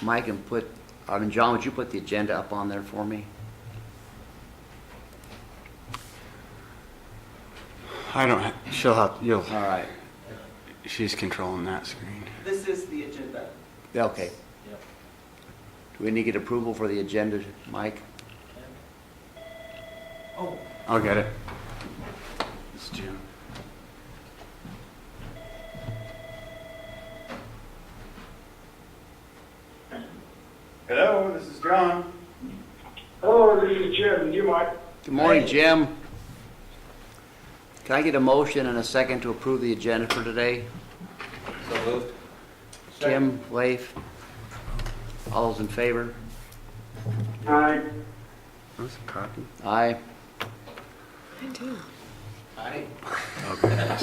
Mike, and John, would you put the agenda up on there for me? I don't, you'll, All right. she's controlling that screen. This is the agenda. Okay. Yep. Do we need to get approval for the agenda, Mike? Oh, I'll get it. It's Jim. Hello, this is John. Hello, this is Jim. You might. Good morning, Jim. Can I get a motion and a second to approve the agenda for today? so moved. Jim, Leif, all those in favor? Aye. That's a copy. Aye. Aye. Okay.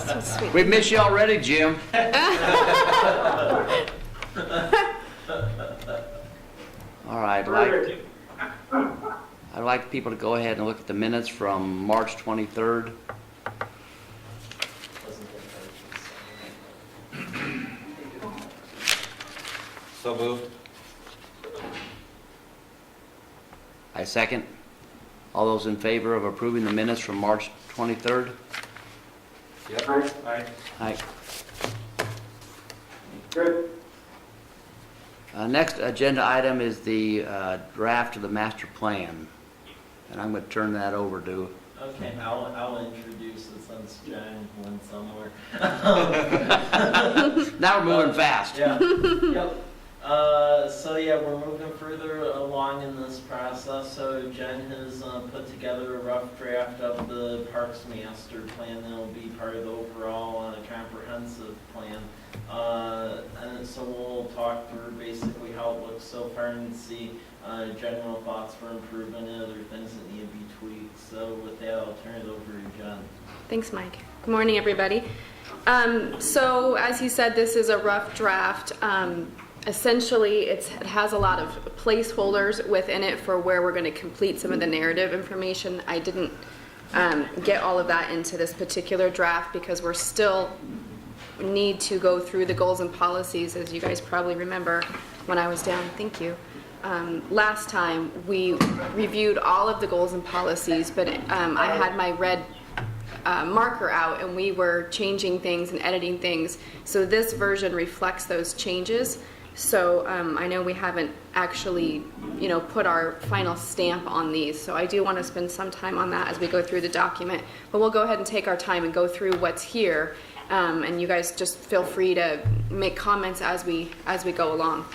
So sweet. We miss you already, Jim. All right, Perfect. I'd like people to go ahead and look at the minutes from March 23rd. So moved. I second. All those in favor of approving the minutes from March 23rd? Yep. Aye. Aye. Aye. Good. Next agenda item is the draft of the master plan. And I'm going to turn that over to, Okay, I'll introduce it since John went somewhere. now we're moving fast. Yeah, yep. So yeah, we're moving further along in this process. So Jen has put together a rough draft of the Parks Master Plan that will be part of the overall comprehensive plan. And so we'll talk through basically how it looks so far and see general thoughts for improvement and other things that need to be tweaked. So with that, I'll turn it over to Jen. Thanks, Mike. Good morning, everybody. So as he said, this is a rough draft. Essentially, it has a lot of placeholders within it for where we're going to complete some of the narrative information. I didn't get all of that into this particular draft because we're still need to go through the goals and policies, as you guys probably remember when I was down. Thank you. Last time we reviewed all of the goals and policies, but I had my red marker out and we were changing things and editing things. So this version reflects those changes. So I know we haven't actually, put our final stamp on these. So I do want to spend some time on that as we go through the document. But we'll go ahead and take our time and go through what's here. And you guys just feel free to make comments as we go along.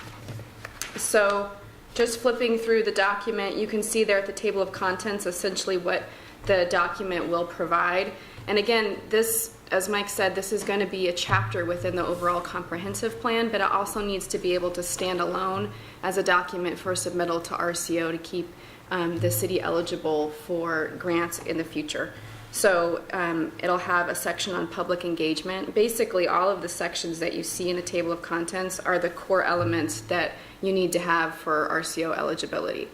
So just flipping through the document, you can see there at the table of contents essentially what the document will provide. And again, this, as Mike said, this is going to be a chapter within the overall comprehensive plan, but it also needs to be able to stand alone as a document for submittal to RCO to keep the city eligible for grants in the future. So it'll have a section on public engagement. Basically, all of the sections that you see in the table of contents are the core elements that you need to have for RCO eligibility.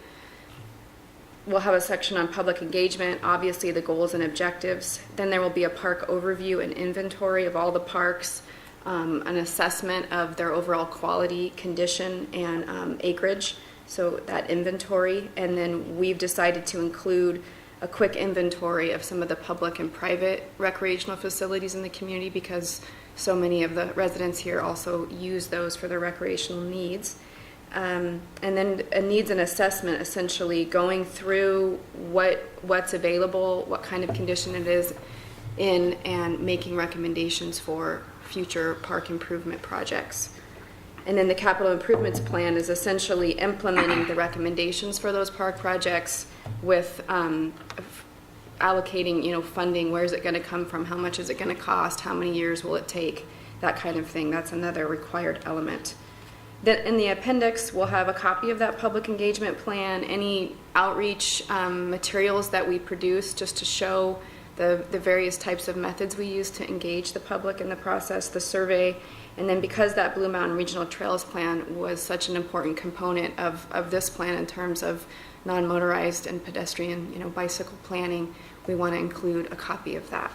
We'll have a section on public engagement, obviously the goals and objectives. Then there will be a park overview and inventory of all the parks, an assessment of their overall quality, condition, and acreage, so that inventory. And then we've decided to include a quick inventory of some of the public and private recreational facilities in the community because so many of the residents here also use those for their recreational needs. And then a needs and assessment, essentially going through what's available, what kind of condition it is in, and making recommendations for future park improvement projects. And then the capital improvements plan is essentially implementing the recommendations for those park projects with allocating, funding. Where is it going to come from? How much is it going to cost? How many years will it take? That kind of thing. That's another required element. Then in the appendix, we'll have a copy of that public engagement plan, any outreach materials that we produce just to show the various types of methods we use to engage the public in the process, the survey. And then because that Blue Mountain Regional Trails Plan was such an important component of this plan in terms of non-motorized and pedestrian, bicycle planning, we want to include a copy of that.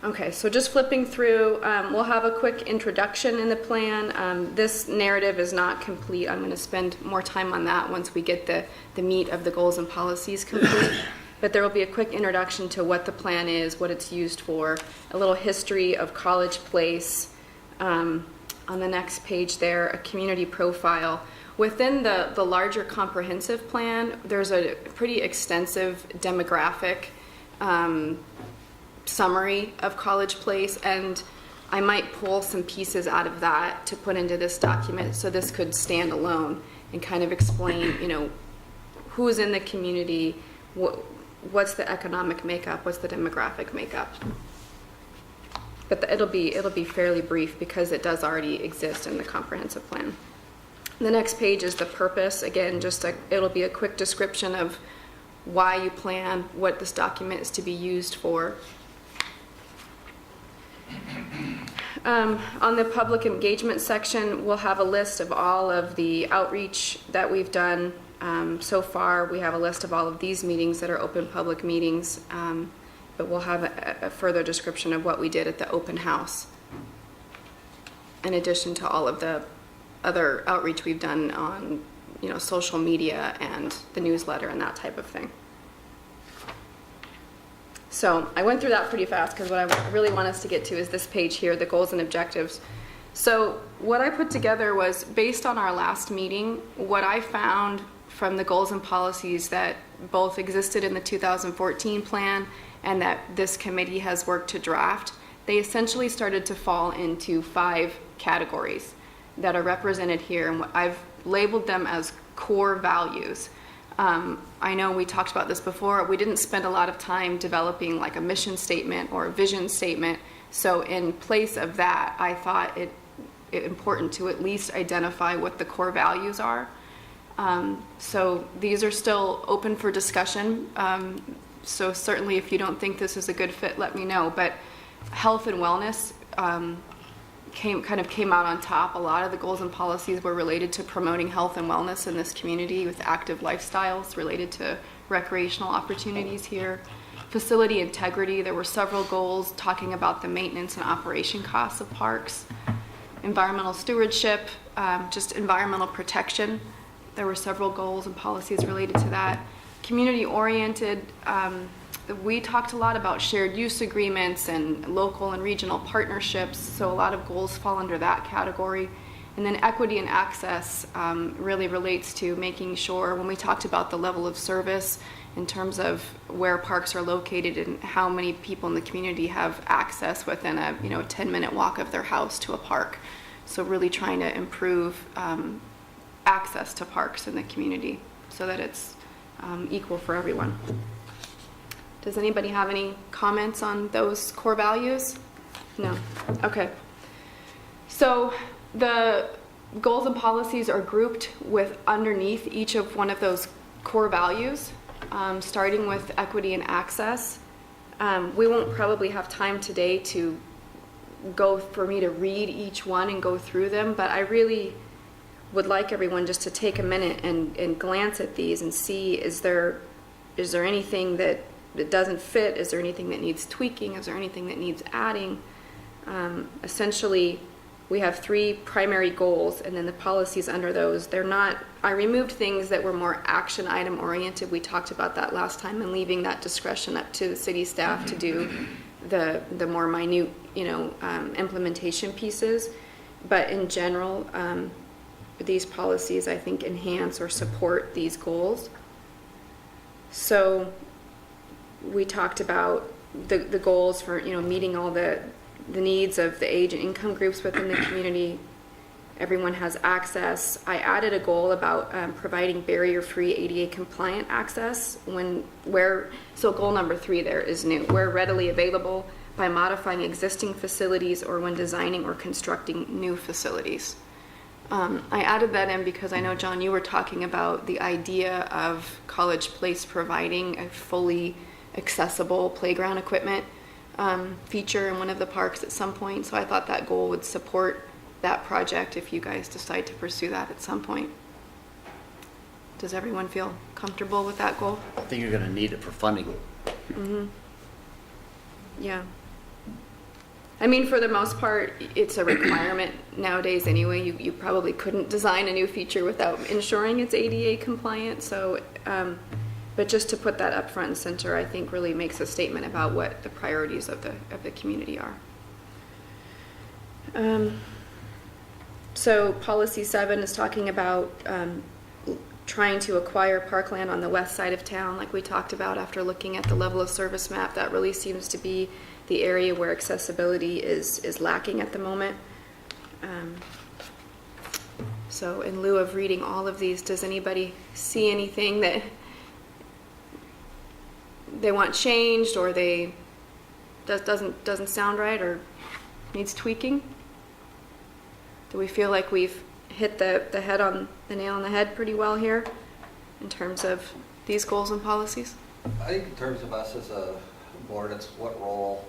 Okay, so just flipping through, we'll have a quick introduction in the plan. This narrative is not complete. I'm going to spend more time on that once we get the meat of the goals and policies complete. But there will be a quick introduction to what the plan is, what it's used for, a little history of College Place. On the next page there, a community profile. Within the larger comprehensive plan, there's a pretty extensive demographic summary of College Place, and I might pull some pieces out of that to put into this document, so this could stand alone and kind of explain, who's in the community, what's the economic makeup, what's the demographic makeup. But it'll be fairly brief because it does already exist in the comprehensive plan. The next page is the purpose. Again, it'll be a quick description of why you plan, what this document is to be used for. On the public engagement section, we'll have a list of all of the outreach that we've done so far. We have a list of all of these meetings that are open public meetings, but we'll have a further description of what we did at the open house, in addition to all of the other outreach we've done on, social media and the newsletter and that type of thing. So I went through that pretty fast because what I really want us to get to is this page here, the goals and objectives. So what I put together was based on our last meeting, what I found from the goals and policies that both existed in the 2014 plan and that this committee has worked to draft. They essentially started to fall into 5 categories that are represented here, and I've labeled them as core values. I know we talked about this before. We didn't spend a lot of time developing like a mission statement or a vision statement. So in place of that, I thought it important to at least identify what the core values are. So these are still open for discussion. So certainly if you don't think this is a good fit, let me know. But health and wellness came out on top. A lot of the goals and policies were related to promoting health and wellness in this community with active lifestyles related to recreational opportunities here. Facility integrity, there were several goals talking about the maintenance and operation costs of parks. Environmental stewardship, just environmental protection. There were several goals and policies related to that. Community oriented, we talked a lot about shared use agreements and local and regional partnerships, so a lot of goals fall under that category. And then equity and access really relates to making sure, when we talked about the level of service in terms of where parks are located and how many people in the community have access within a 10-minute walk of their house to a park. So really trying to improve access to parks in the community so that it's equal for everyone. Does anybody have any comments on those core values? No? Okay. So the goals and policies are grouped with underneath each of one of those core values, starting with equity and access. We won't probably have time today for me to read each one and go through them, but I really would like everyone just to take a minute and glance at these and see, is there anything that doesn't fit? Is there anything that needs tweaking? Is there anything that needs adding? Essentially, we have 3 primary goals, and then the policies under those. I removed things that were more action item oriented. We talked about that last time, and leaving that discretion up to the city staff to do the more minute, implementation pieces. But in general, these policies, I think, enhance or support these goals. So we talked about the goals for meeting all the needs of the age and income groups within the community. Everyone has access. I added a goal about providing barrier-free ADA compliant access so goal number 3 there is new. Where readily available by modifying existing facilities or when designing or constructing new facilities. I added that in because I know, John, you were talking about the idea of College Place providing a fully accessible playground equipment feature in one of the parks at some point. So I thought that goal would support that project if you guys decide to pursue that at some point. Does everyone feel comfortable with that goal? I think you're going to need it for funding. Mm-hmm. Yeah. I mean, for the most part, it's a requirement nowadays anyway. You probably couldn't design a new feature without ensuring it's ADA compliant. So, but just to put that up front and center, I think really makes a statement about what the priorities of the community are. So policy 7 is talking about trying to acquire parkland on the west side of town, like we talked about after looking at the level of service map. That really seems to be the area where accessibility is lacking at the moment. So in lieu of reading all of these, does anybody see anything that they want changed, or they doesn't sound right, or needs tweaking? Do we feel like we've hit the nail on the head pretty well here in terms of these goals and policies? I think in terms of us as a board, it's what role,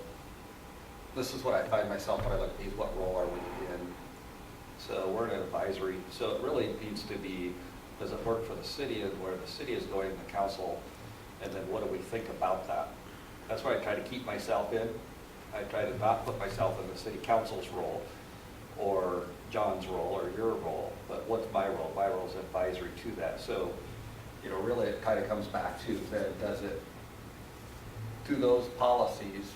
this is what I find myself when I look at these, what role are we in? So we're an advisory, so it really needs to be, does it work for the city, and where the city is going, the council, and then what do we think about that? That's why I try to keep myself in. I try to not put myself in the city council's role, or John's role, or your role, but what's my role? My role is advisory to that. So, you know, really it kind of comes back to then, does it, to those policies,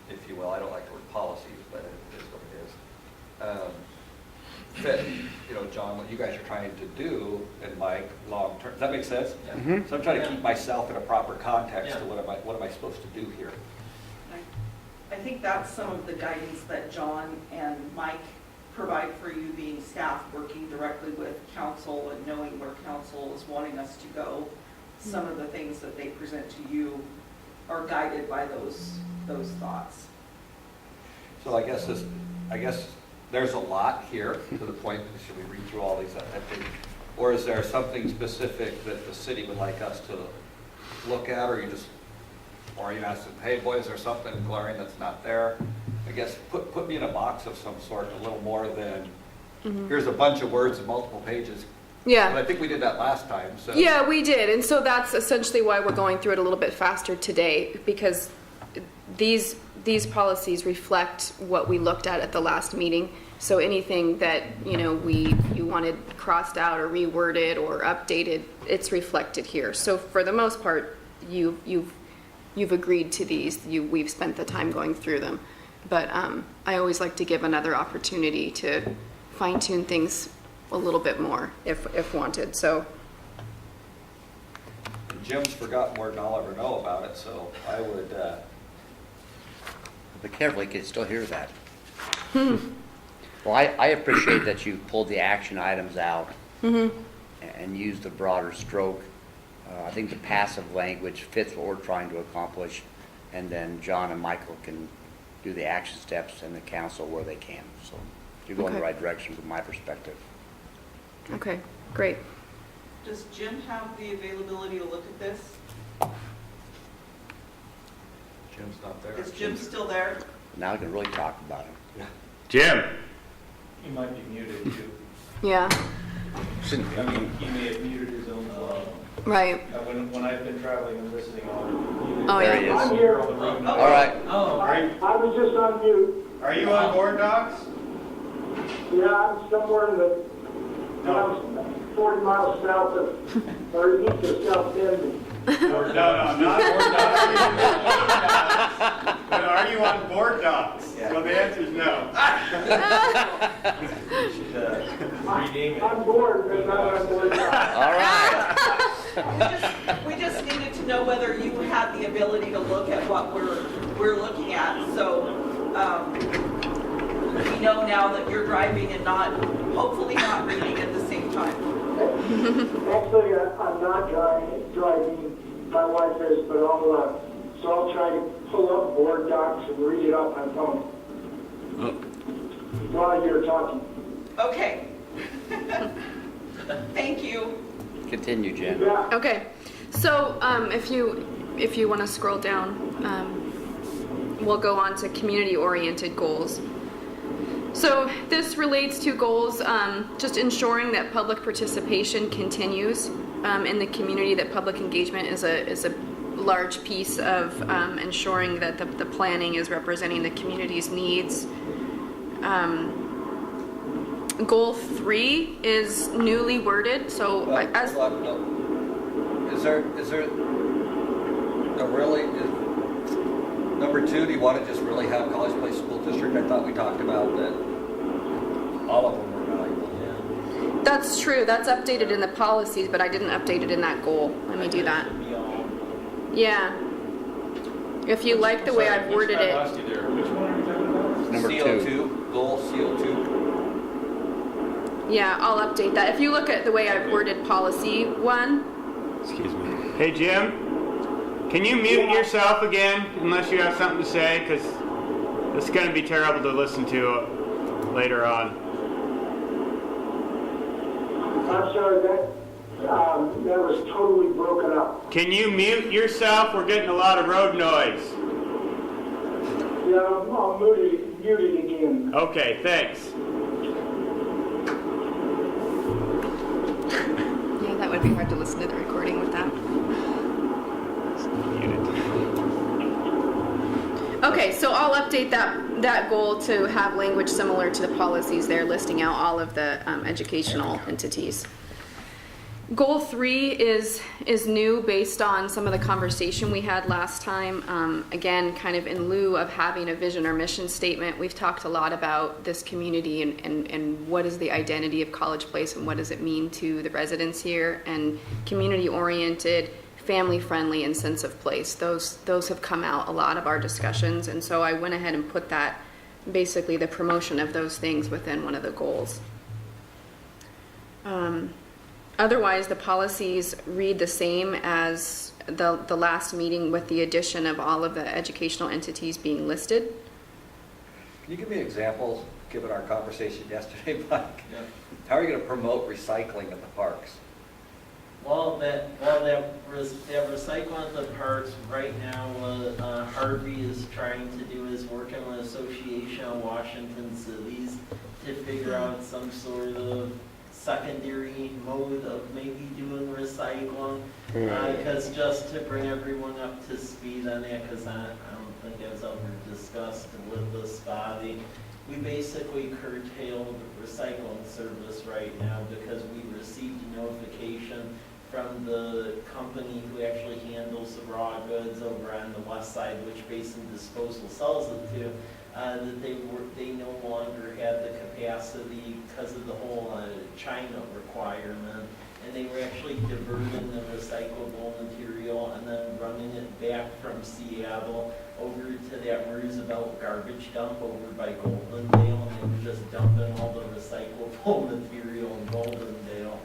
if you will, I don't like the word policies, but it is what it is, fit, you know, John, what you guys are trying to do, and Mike, long term. Does that make sense? Yeah. Mm-hmm. So I'm trying to Yeah. keep myself in a proper context to Yeah. what am I supposed to do here? I think that's some of the guidance that John and Mike provide for you, being staff, working directly with council and knowing where council is wanting us to go. Some of the things that they present to you are guided by those thoughts. So I guess there's a lot here to the point, should we read through all these, I think, or is there something specific that the city would like us to look at, or or you ask them, hey, boy, is there something glaring that's not there? I guess put me in a box of some sort, a little more than, here's a bunch of words and multiple pages. Yeah. And I think we did that last time, so. Yeah, we did. And so that's essentially why we're going through it a little bit faster today, because these policies reflect what we looked at the last meeting. So anything that, you wanted crossed out or reworded or updated, it's reflected here. So for the most part, you've agreed to these. We've spent the time going through them. But I always like to give another opportunity to fine-tune things a little bit more if wanted. So Jim's forgotten more than I'll ever know about it, so I would, Be careful, you can still hear that. Well, I appreciate that you pulled the action items out and used the broader stroke. I think the passive language fits what we're trying to accomplish, and then John and Michael can do the action steps and the council where they can. So you're going in the Okay. right direction from my perspective. okay, great. Does Jim have the availability to look at this? Jim's not there. Is Jim still there? Now we can really talk about it. Jim. He might be muted too. Yeah, I mean, he may have muted his own phone. right. When I've been traveling and listening on. Oh, There yeah. he is. I'm here. All right. Oh, I was just on mute. Are you on board docs? Yeah, I'm somewhere in the, 40 miles south of, or east of South Denver. No, not board docs. But are you on board docs? So the answer is no. You should rename it. I'm bored, but not on board. All right. We just needed to know whether you had the ability to look at what we're looking at. So we know now that you're driving and hopefully not reading at the same time. Actually, I'm not driving. My wife is, but I'll try to pull up board docs and read it off my phone while you're talking. Okay. Thank you. Continue, Jen. Yeah. Okay, so if you want to scroll down, we'll go on to community-oriented goals. So this relates to goals, just ensuring that public participation continues in the community, that public engagement is a large piece of ensuring that the planning is representing the community's needs. Goal 3 is newly worded, so Well, as hold on, no. Is there, number 2, do you want to just really have College Place School District? I thought we talked about that all of them were valuable. Yeah. that's true, that's updated in the policies, but I didn't update it in that goal. Let me do that. Should be all- Yeah. If you like the way I've worded it. Which one are you talking about? Number CO2, goal CO2. Yeah, I'll update that. If you look at the way I've worded policy 1, Excuse me. Hey, Jim, can you mute yourself again unless you have something to say? Because this is going to be terrible to listen to later on. I'm sorry, that was totally broken up. Can you mute yourself? We're getting a lot of road noise. Yeah, I'll mute it again. Okay, thanks. yeah, that would be hard to listen to the recording with that. Okay, so I'll update that goal to have language similar to the policies there, listing out all of the educational entities. Goal 3 is new based on some of the conversation we had last time. Again, kind of in lieu of having a vision or mission statement, we've talked a lot about this community and what is the identity of College Place and what does it mean to the residents here, and community-oriented, family-friendly, and sense of place. Those have come out a lot of our discussions, and so I went ahead and put that, basically the promotion of those things within one of the goals. Otherwise, the policies read the same as the last meeting with the addition of all of the educational entities being listed. Can you give me examples, given our conversation yesterday, Mike? Yeah. How are you going to promote recycling at the parks? Well, that recycling at the parks right now, what Harvey is trying to do is working with Association of Washington Cities to figure out some sort of secondary mode of maybe doing recycling. Because just to bring everyone up to speed on that, because I don't think that's ever discussed with this body, we basically curtailed recycling service right now because we received a notification from the company who actually handles the raw goods over on the west side, which Basin Disposal sells it to, that they no longer had the capacity because of the whole China requirement, and they were actually diverting the recyclable material and then running it back from Seattle over to that Roosevelt garbage dump over by Goldendale, and they were just dumping all the recyclable material in Goldendale.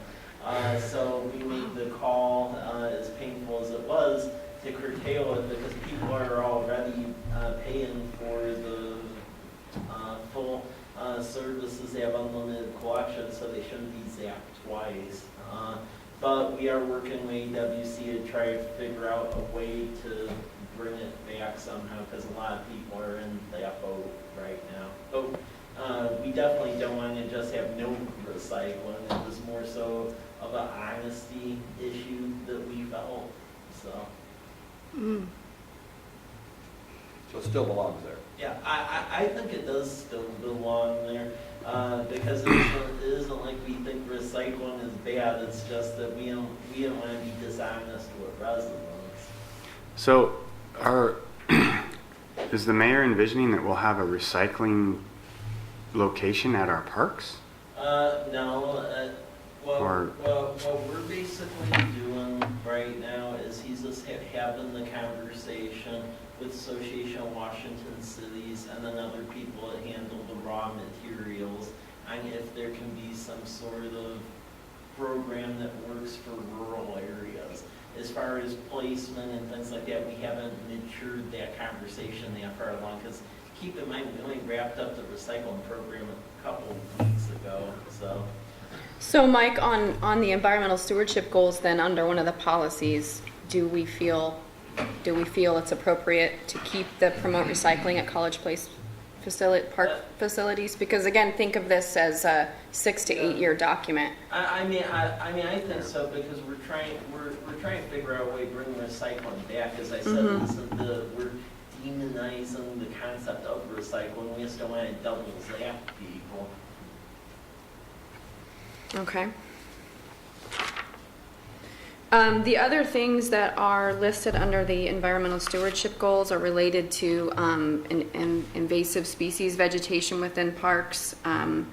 So we made the call, as painful as it was, to curtail it because people are already paying for the full services. They have unlimited collection, so they shouldn't be zapped twice. But we are working with AWC to try to figure out a way to bring it back somehow because a lot of people are in that boat right now. But we definitely don't want to just have no recycling. It was more so of an honesty issue that we felt. So. So it still belongs there. Yeah, I think it does still belong there because it isn't like we think recycling is bad. It's just that we don't want to be dishonest with residents. So, is the mayor envisioning that we'll have a recycling location at our parks? No. What we're basically doing right now is he's just having the conversation with Association of Washington Cities and then other people that handle the raw materials on if there can be some sort of program that works for rural areas. As far as placement and things like that, we haven't matured that conversation that far along because keep in mind we only wrapped up the recycling program a couple of weeks ago. So Mike, on the environmental stewardship goals then under one of the policies, do we feel it's appropriate to keep the promote recycling at College Place park facilities? Because again, think of this as a 6 to 8 year document. I mean, I think so, because we're trying to figure out a way to bring recycling back. As I said, we're demonizing the concept of recycling. We just don't want to double zap people. Okay. The other things that are listed under the environmental stewardship goals are related to invasive species vegetation within parks, and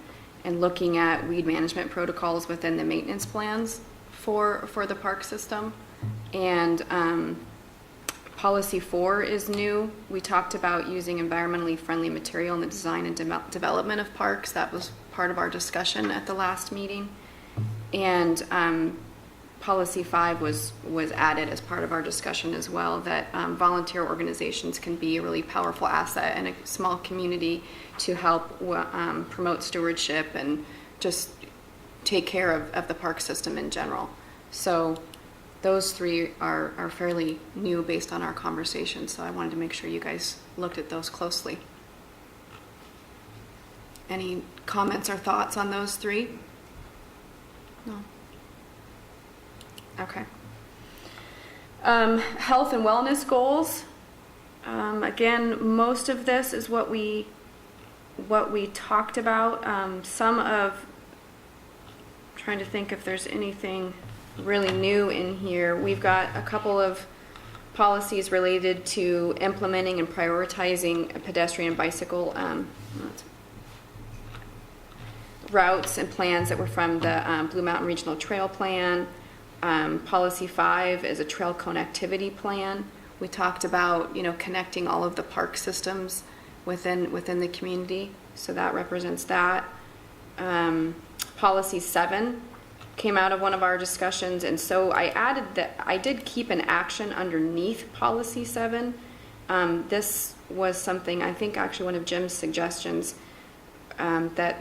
looking at weed management protocols within the maintenance plans for the park system. And policy 4 is new. We talked about using environmentally friendly material in the design and development of parks. That was part of our discussion at the last meeting. And policy 5 was added as part of our discussion as well, that volunteer organizations can be a really powerful asset in a small community to help promote stewardship and just take care of the park system in general. So those 3 are fairly new based on our conversation, so I wanted to make sure you guys looked at those closely. Any comments or thoughts on those 3? No? Okay. Health and wellness goals. Again, most of this is what we talked about. Trying to think if there's anything really new in here. We've got a couple of policies related to implementing and prioritizing pedestrian and bicycle routes and plans that were from the Blue Mountain Regional Trail Plan. Policy 5 is a trail connectivity plan. We talked about, connecting all of the park systems within the community, so that represents that. Policy 7 came out of one of our discussions, and so I added that I did keep an action underneath policy 7. This was something, I think actually one of Jim's suggestions, that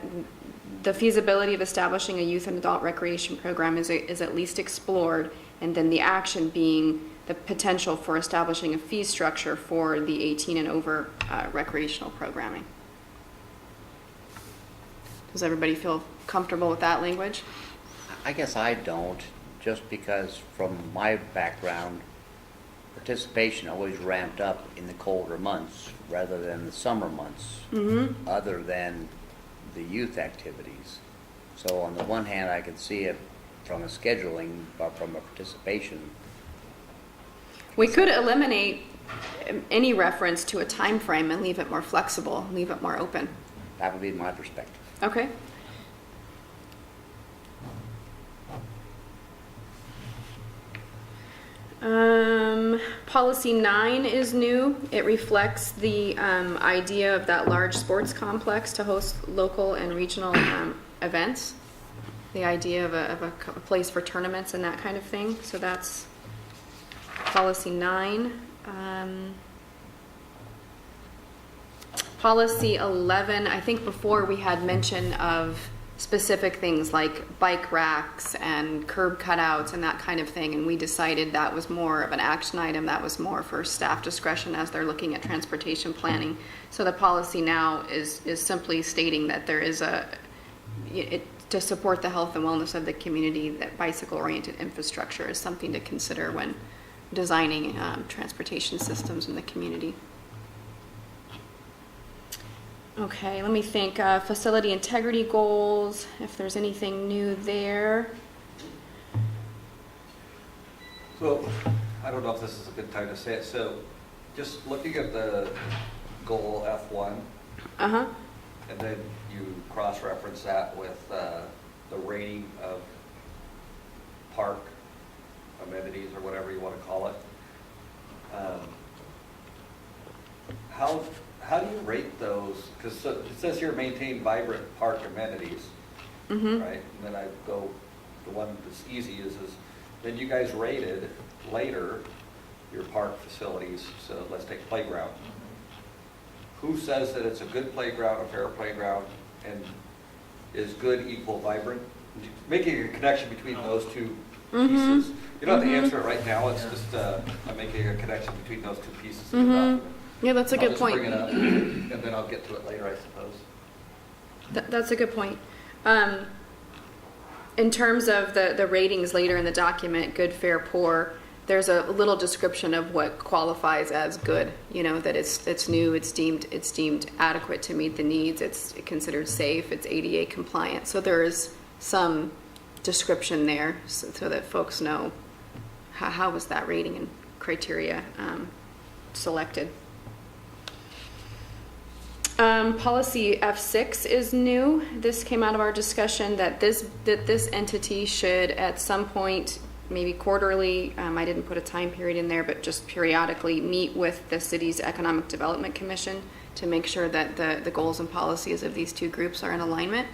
the feasibility of establishing a youth and adult recreation program is at least explored, and then the action being the potential for establishing a fee structure for the 18 and over recreational programming. Does everybody feel comfortable with that language? I guess I don't, just because from my background, participation always ramped up in the colder months rather than the summer months, other than the youth activities. So on the one hand, I could see it from a scheduling, but from a participation. We could eliminate any reference to a time frame and leave it more flexible, leave it more open. That would be my perspective. Okay. Policy 9 is new. It reflects the idea of that large sports complex to host local and regional events. The idea of a place for tournaments and that kind of thing. So that's policy 9. Policy 11, I think before we had mention of specific things like bike racks and curb cutouts and that kind of thing, and we decided that was more of an action item, that was more for staff discretion as they're looking at transportation planning. So the policy now is simply stating that there is to support the health and wellness of the community, that bicycle-oriented infrastructure is something to consider when designing transportation systems in the community. Okay, let me think. Facility integrity goals, if there's anything new there. So, I don't know if this is a good time to say it. So, just looking at the goal F1, and then you cross-reference that with the rating of park amenities or whatever you want to call it. How do you rate those? Because it says here maintain vibrant park amenities, right? And then I go, the one that's easy is then you guys rated later your park facilities. So let's take playground. Who says that it's a good playground, a fair playground, and is good equal vibrant? Making a connection between those two pieces. You don't have to answer it right now. It's just I'm making a connection between those two pieces of the document. Yeah, that's a good point. I'll just bring it up, and then I'll get to it later, I suppose. That's a good point. In terms of the ratings later in the document, good, fair, poor, there's a little description of what qualifies as good. You know, that it's new, it's deemed adequate to meet the needs, it's considered safe, it's ADA compliant. So there is some description there so that folks know how was that rating and criteria selected. Policy F6 is new. This came out of our discussion that this entity should at some point, maybe quarterly, I didn't put a time period in there, but just periodically meet with the city's Economic Development Commission to make sure that the goals and policies of these two groups are in alignment.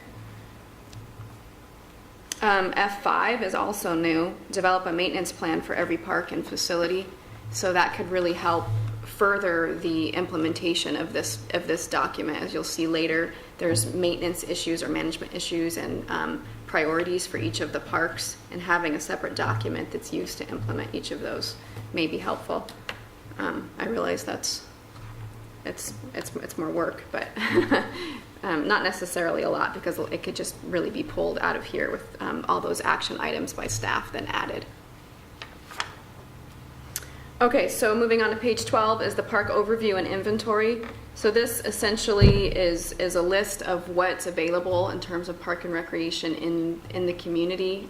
F5 is also new. Develop a maintenance plan for every park and facility. So that could really help further the implementation of this document. As you'll see later, there's maintenance issues or management issues and priorities for each of the parks, and having a separate document that's used to implement each of those may be helpful. I realize it's more work, but not necessarily a lot, because it could just really be pulled out of here with all those action items by staff then added. Okay, so moving on to page 12 is the park overview and inventory. So this essentially is a list of what's available in terms of park and recreation in the community.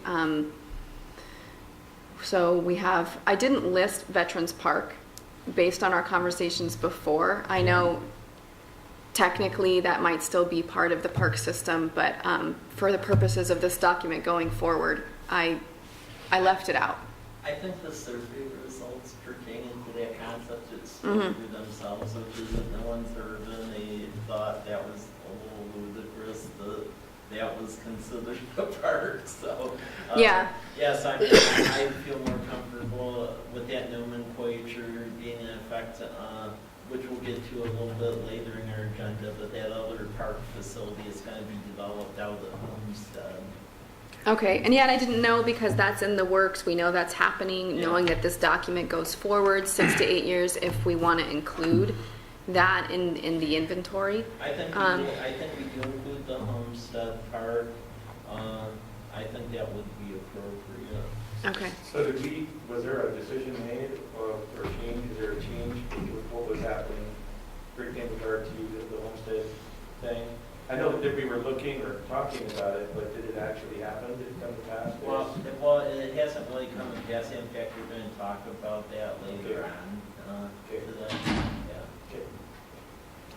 So we have, I didn't list Veterans Park based on our conversations before. I know technically that might still be part of the park system, but for the purposes of this document going forward, I left it out. I think the survey results pertaining to that concept just speak for themselves, which is that no one's heard of, they thought that was a little ludicrous, that was considered a park, so. Yeah. Yes, I feel more comfortable with that nomenclature being in effect, which we'll get to a little bit later in our agenda, but that other park facility is going to be developed out of the homestead. Okay, and yet I didn't know, because that's in the works. We know that's happening, knowing that this document goes forward 6 to 8 years if we want to include that in the inventory. I think we do include the homestead part. I think that would be appropriate. Okay. So was there a decision made or change? Is there a change with what was happening in regard to the homestead thing? I know that we were looking or talking about it, but did it actually happen? Did it come to pass? Well, it hasn't really come to pass. In fact, we're going to talk about that later on. Today. Yeah. Okay.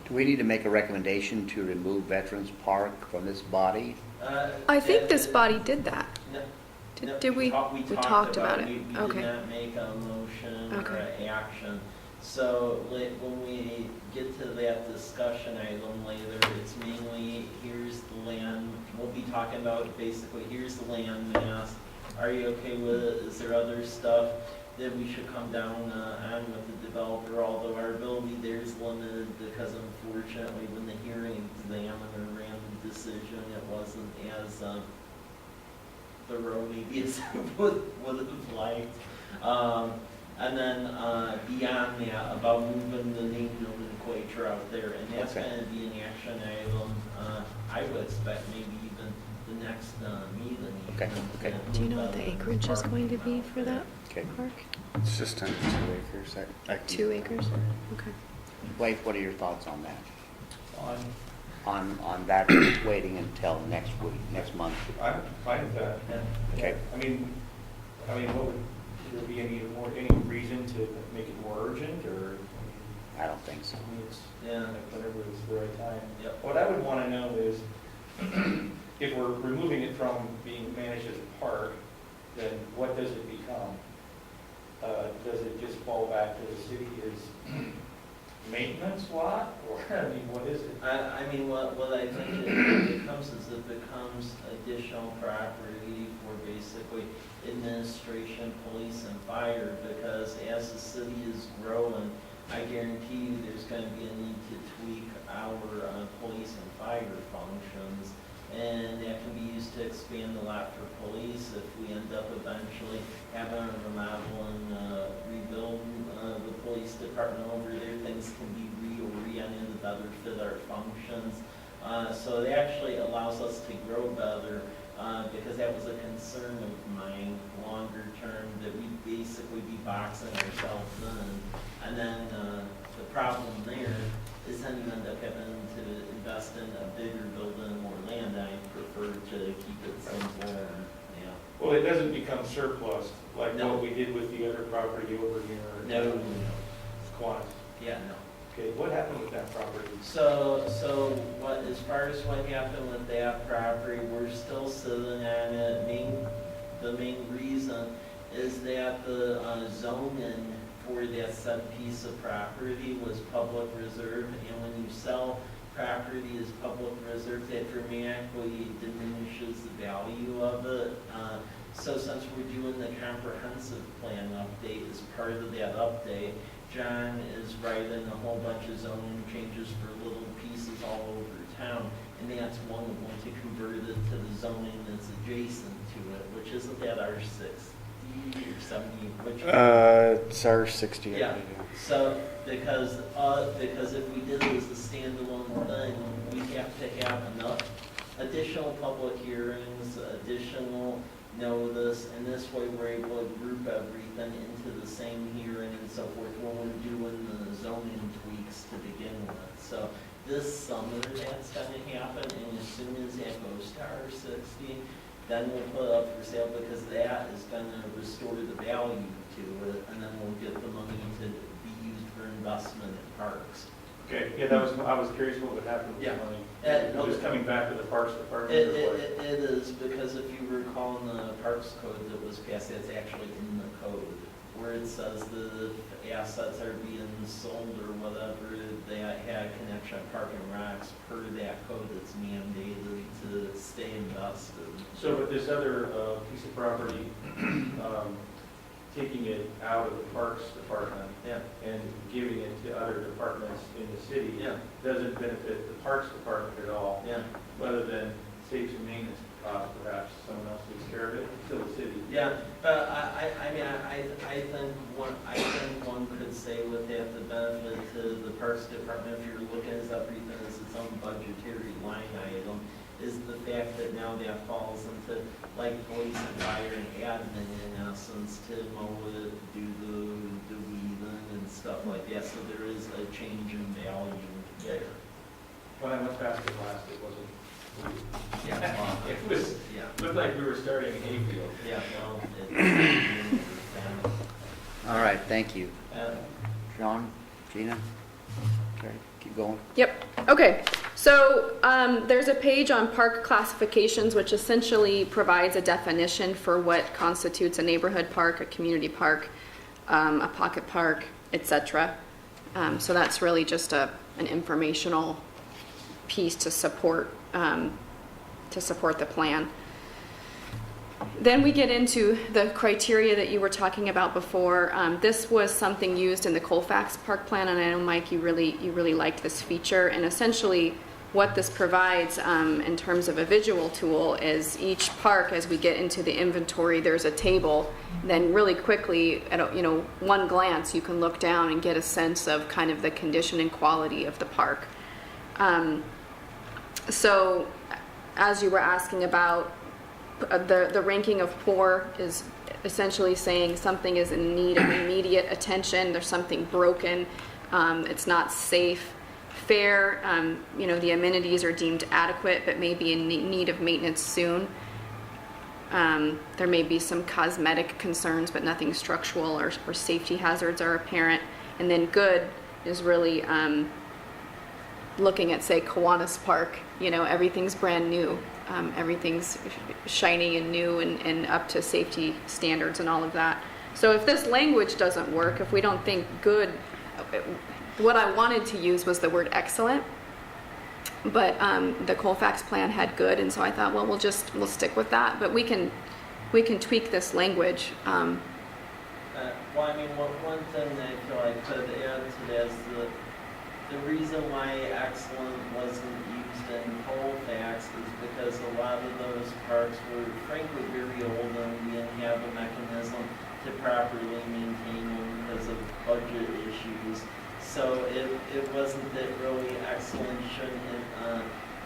Do we need to make a recommendation to remove Veterans Park from this body? I think this body did that. No, Did we? We talked about it. We Okay. did not make a motion or Okay. an action. So when we get to that discussion item later, it's mainly, here's the land, we'll be talking about basically, here's the land mass. Are you okay with it? Is there other stuff that we should come down on with the developer? Although our ability there is limited, because unfortunately when the hearing examiner ran the decision, it wasn't as thorough maybe as would have liked. And then beyond that, about moving the name nomenclature out there, and that's Okay. going to be an action item. I would expect maybe even the next meeting. Okay, okay. Do you know what the acreage is going to be for that Okay. park? It's just under 2 acres. I can- 2 acres? Okay. Blake, what are your thoughts on that? On On that waiting until next month? I'm fine with that. Okay. I mean, what would there be any reason to make it more urgent, or? I don't think so. I mean, it's Yeah. like whatever is the right time. Yep. What I would want to know is, if we're removing it from being managed as a park, then what does it become? Does it just fall back to the city's maintenance lot, or, I mean, what is it? I mean, what I think it becomes is it becomes additional property for basically administration, police, and fire, because as the city is growing, I guarantee you there's going to be a need to tweak our police and fire functions, and that can be used to expand the lot for police if we end up eventually having a remodel and rebuild the police department over there, things can be reoriented to better fit our functions. So it actually allows us to grow better, because that was a concern of mine longer term, that we'd basically be boxing ourselves in. And then the problem there is then you end up having to invest in a bigger building, more land. I prefer to keep it simple and, yeah. Well, it doesn't become surplus like No. what we did with the other property over here. No, Squat. yeah, no. Okay, what happened with that property? So what, as far as what happened with that property, we're still sitting on it. The main reason is that the zoning for that said piece of property was public reserve, and when you sell property as public reserve, that dramatically diminishes the value of it. So since we're doing the comprehensive plan update, as part of that update, John is writing a whole bunch of zoning changes for little pieces all over town, and that's one of them, to convert it to the zoning that's adjacent to it, which isn't that R60 or 70, which? It's R60. Yeah, so, because if we did it as a standalone thing, we'd have to have enough additional public hearings, additional notice, and this way we're able to group everything into the same hearing and so forth when we're doing the zoning tweaks to begin with. So this summer that's gonna happen, and as soon as that goes to R60, then we'll put up for sale, because that is gonna restore the value to it, and then we'll get the money to be used for investment in parks. Okay, yeah, I was curious what would happen with Yeah. the money. And- It was coming back to the Parks Department. It or what? is, because if you recall in the Parks Code that was passed, it's actually in the code, where it says the assets are being sold or whatever, that had connection to Park and Recs, per that code, it's mandated to stay invested. So with this other piece of property, taking it out of the Parks Department Yeah, and giving it to other departments in the city yeah, doesn't benefit the Parks Department at all, yeah. other than save some maintenance costs, perhaps someone else takes care of it, still the city. Yeah, but I think one could say with that, the benefit to the Parks Department, if you're looking at everything as its own budgetary line item, is the fact that now that falls into like police and fire and admin in essence, to mow it, do the weeding and stuff like that, so there is a change in value there. When I went past it last, it wasn't. Yeah. It was, Yeah. looked like we were starting a hayfield. Yeah, well, it's, All right, thank you. uh, John, Gina? Okay, keep going. Yep, okay. So there's a page on park classifications, which essentially provides a definition for what constitutes a neighborhood park, a community park, a pocket park, etc. So that's really just an informational piece to support the plan. Then we get into the criteria that you were talking about before. This was something used in the Colfax Park Plan, and I know, Mike, you really liked this feature. And essentially, what this provides in terms of a visual tool is each park, as we get into the inventory, there's a table. Then really quickly, at one glance, you can look down and get a sense of kind of the condition and quality of the park. So, as you were asking about, the ranking of poor is essentially saying something is in need of immediate attention, there's something broken, it's not safe. Fair, the amenities are deemed adequate but may be in need of maintenance soon. There may be some cosmetic concerns but nothing structural or safety hazards are apparent. And then good is really looking at, say, Kiwanis Park, everything's brand new. Everything's shiny and new and up to safety standards and all of that. So if this language doesn't work, if we don't think good, what I wanted to use was the word excellent, but the Colfax plan had good, and so I thought, well, we'll stick with that, but we can tweak this language. well, I mean, one thing that I feel I could add to that is the reason why excellent wasn't used in Colfax is because a lot of those parks were frankly very old and we didn't have a mechanism to properly maintain them because of budget issues. So it wasn't that really excellent shouldn't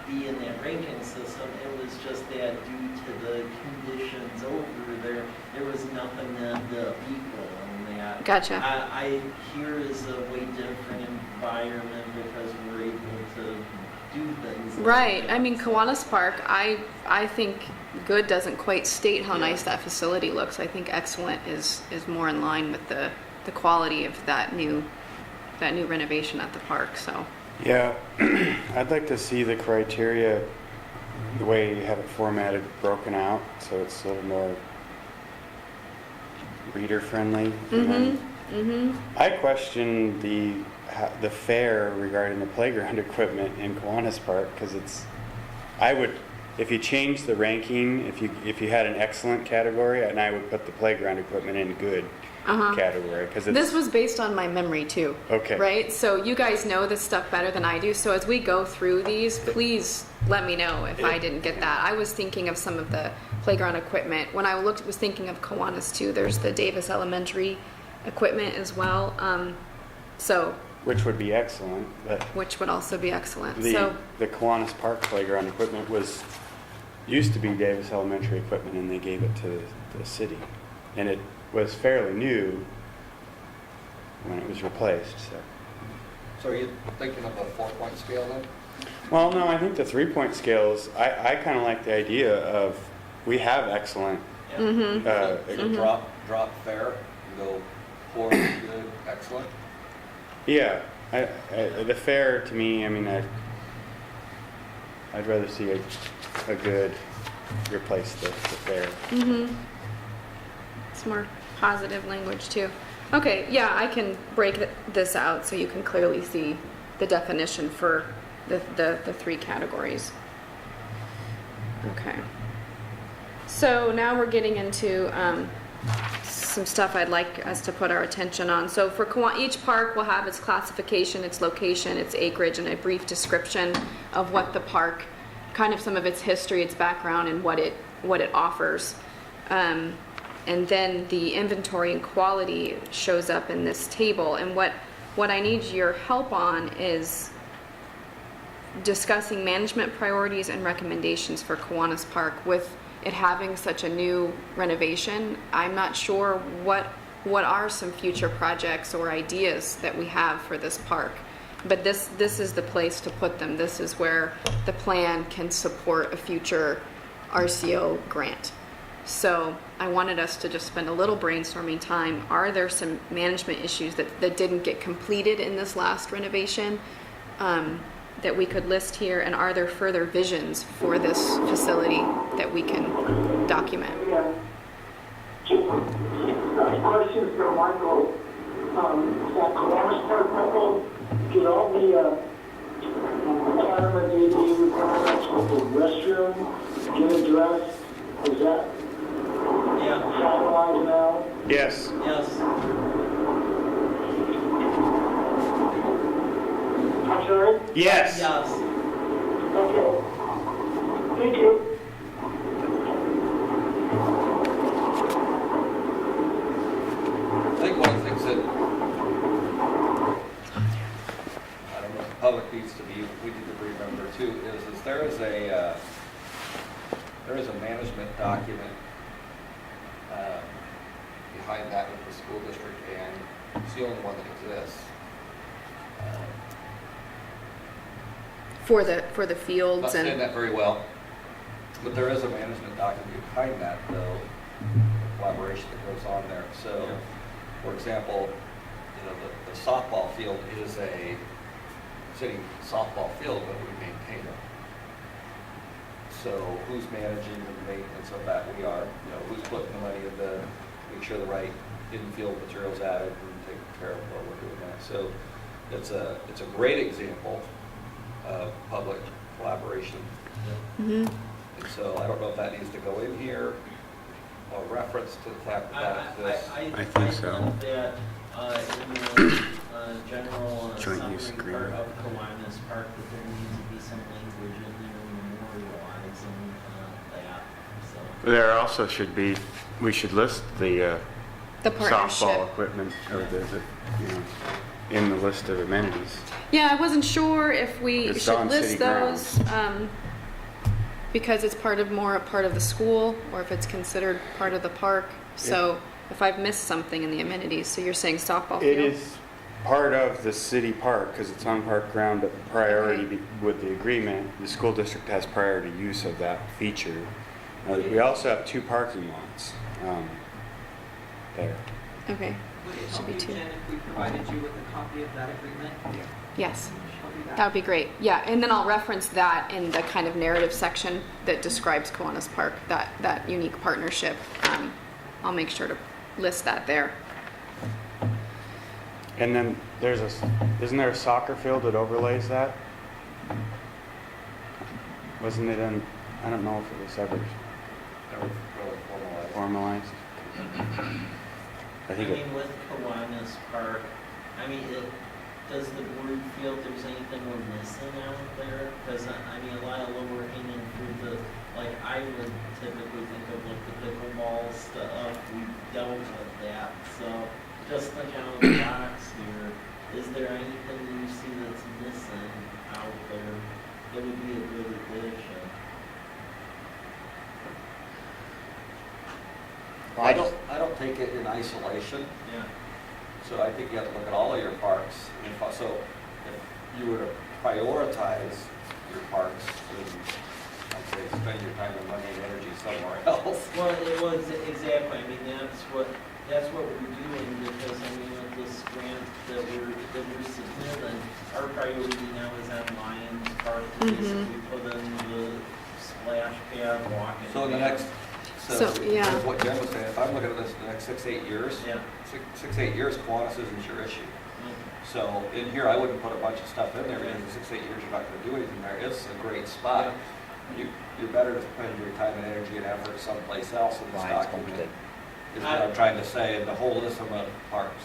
be in that ranking system. It was just that due to the conditions over there, there was nothing that equal on that. Gotcha. I here is a way different environment because we're able to do things. like Right. that. I mean, Kiwanis Park, I think good doesn't quite state how nice that facility looks. I think excellent is more in line with the quality of that new renovation at the park. So Yeah, I'd like to see the criteria, the way you have it formatted, broken out, so it's a little more reader-friendly. I question the fare regarding the playground equipment in Kiwanis Park, because if you change the ranking, if you had an excellent category, and I would put the playground equipment in good category, because this was based on my memory too. Okay. Right? So you guys know this stuff better than I do. So as we go through these, please let me know if I didn't get that. I was thinking of some of the playground equipment. When I was thinking of Kiwanis too, there's the Davis Elementary equipment as well. which would be excellent, but Which would also be excellent. the Kiwanis Park playground equipment used to be Davis Elementary equipment, and they gave it to the city, and it was fairly new when it was replaced. So are you thinking of a 4-point scale then? Well, no, I think the 3-point scales. I kind of like the idea of we have excellent. So drop fair, and go poor, good, excellent. Yeah, the fair to me. I mean, I'd rather see a good replace the fair. It's more positive language too. Okay, yeah, I can break this out so you can clearly see the definition for the three categories. Okay. So now we're getting into some stuff I'd like us to put our attention on. So for each park will have its classification, its location, its acreage, and a brief description of what the park, kind of some of its history, its background, and what it offers. And then the inventory and quality shows up in this table. And what I need your help on is discussing management priorities and recommendations for Kiwanis Park. With it having such a new renovation, I'm not sure what are some future projects or ideas that we have for this park. But this is the place to put them. This is where the plan can support a future RCO grant. So I wanted us to just spend a little brainstorming time. Are there some management issues that didn't get completed in this last renovation that we could list here? And are there further visions for this facility that we can document? Yeah. Question for Michael. At Kiwanis Park, Michael, did all the requirements, ADA requirements with the restroom get addressed? Is that Yeah, finalized now? Yes. yes. I'm sorry? Yes. Yes. Okay. Thank you. I think one of the things that, I don't know, the public needs to be, we need to remember too, is there is a management document behind that with the school district, and it's the only one that exists. For the Not fields saying and that very well, but there is a management document behind that, though, collaboration that goes on there. So, for example, the softball field is a city softball field, but we maintain it. So who's managing the maintenance of that? We are. Who's putting the money in to make sure the right infield materials added and taking care of what we're doing that. So it's a great example of public collaboration. And so I don't know if that needs to go in here or reference to the fact that that exists. I think so. think that in the general Joint summary use part agreement. of Kiwanis Park, that there needs to be some language in there memorializing that. So There also should be, we should list the The partnership. softball equipment or you know, in the list of amenities. Yeah, I wasn't sure if we It's should on list city those, because it's part of the school, or if it's considered part of the park. So if I've missed something in the amenities, so you're saying softball field? It is part of the city park because it's on park ground, but the priority with the agreement, the school district has priority use of that feature. We also have 2 parking lots there. Okay, Would it Should help be you, two. Jen, if we provided you with a copy of that agreement? yes, I'll do that. that would be great. Yeah, and then I'll reference that in the kind of narrative section that describes Kiwanis Park, that unique partnership. I'll make sure to list that there. And then isn't there a soccer field that overlays that? Wasn't it in, I don't know if it was ever Never really formalized. formalized. I I think it, mean, with Kiwanis Park, I mean, does the board feel there's anything we're missing out there? Because, I mean, a lot of lower hanging fruit, like, I would typically think of like the pickleball stuff, we dealt with that, so just think out of the box here. Is there anything that you see that's missing out there that would be a good addition? I don't take it in isolation, Yeah. so I think you have to look at all of your parks. So if you were to prioritize your parks, then I'd say spend your time and money and energy somewhere else. Well, exactly, I mean, that's what we're doing, because, I mean, with this grant that we're submitting, our priority now is on Lions Park to basically put in the splash pad, walking. So in the next, So, yeah. what Jen was saying, if I'm looking at this in the next 6-8 years, Yeah. 6-8 years, Kiwanis isn't your issue. So in here, I wouldn't put a bunch of stuff in there, because in 6-8 years, you're not gonna do anything there. It's a great spot. You're better to spend your time and energy and effort someplace else in this Lions document, Homestead. is what I'm trying to say, in the holism of parks.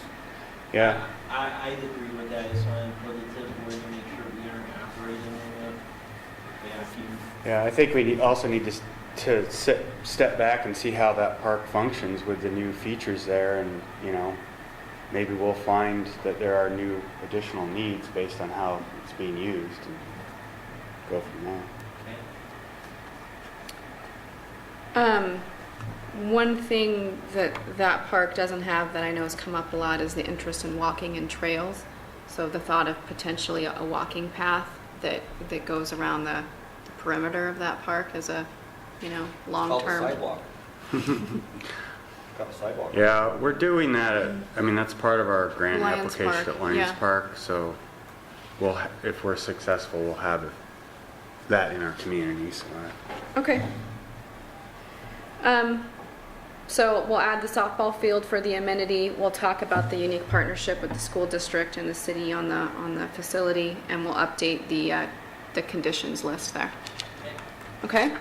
yeah. I'd agree with that, so I'm positive we're to make sure we aren't operating in a vacuum. Yeah, I think we also need to step back and see how that park functions with the new features there, and, you know, maybe we'll find that there are new additional needs based on how it's being used and go from there. One thing that park doesn't have that I know has come up a lot is the interest in walking and trails. So the thought of potentially a walking path that goes around the perimeter of that park as a, Called the long-term. sidewalk. Got a sidewalk. Yeah, we're doing that. I mean, that's part of our grant Lions application Park, at Lions yeah. Park. So if we're successful, we'll have that in our community. So Okay. So we'll add the softball field for the amenity. We'll talk about the unique partnership with the school district and the city on the facility, and we'll update the conditions list there. Okay?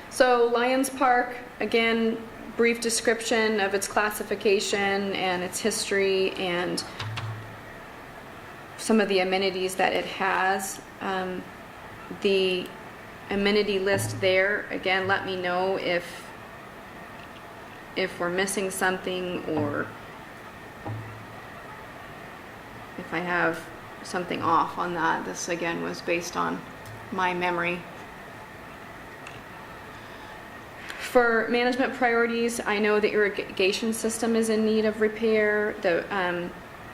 So Lions Park, again, brief description of its classification and its history and some of the amenities that it has. The amenity list there, again, let me know if we're missing something, or if I have something off on that. This again was based on my memory. For management priorities, I know the irrigation system is in need of repair.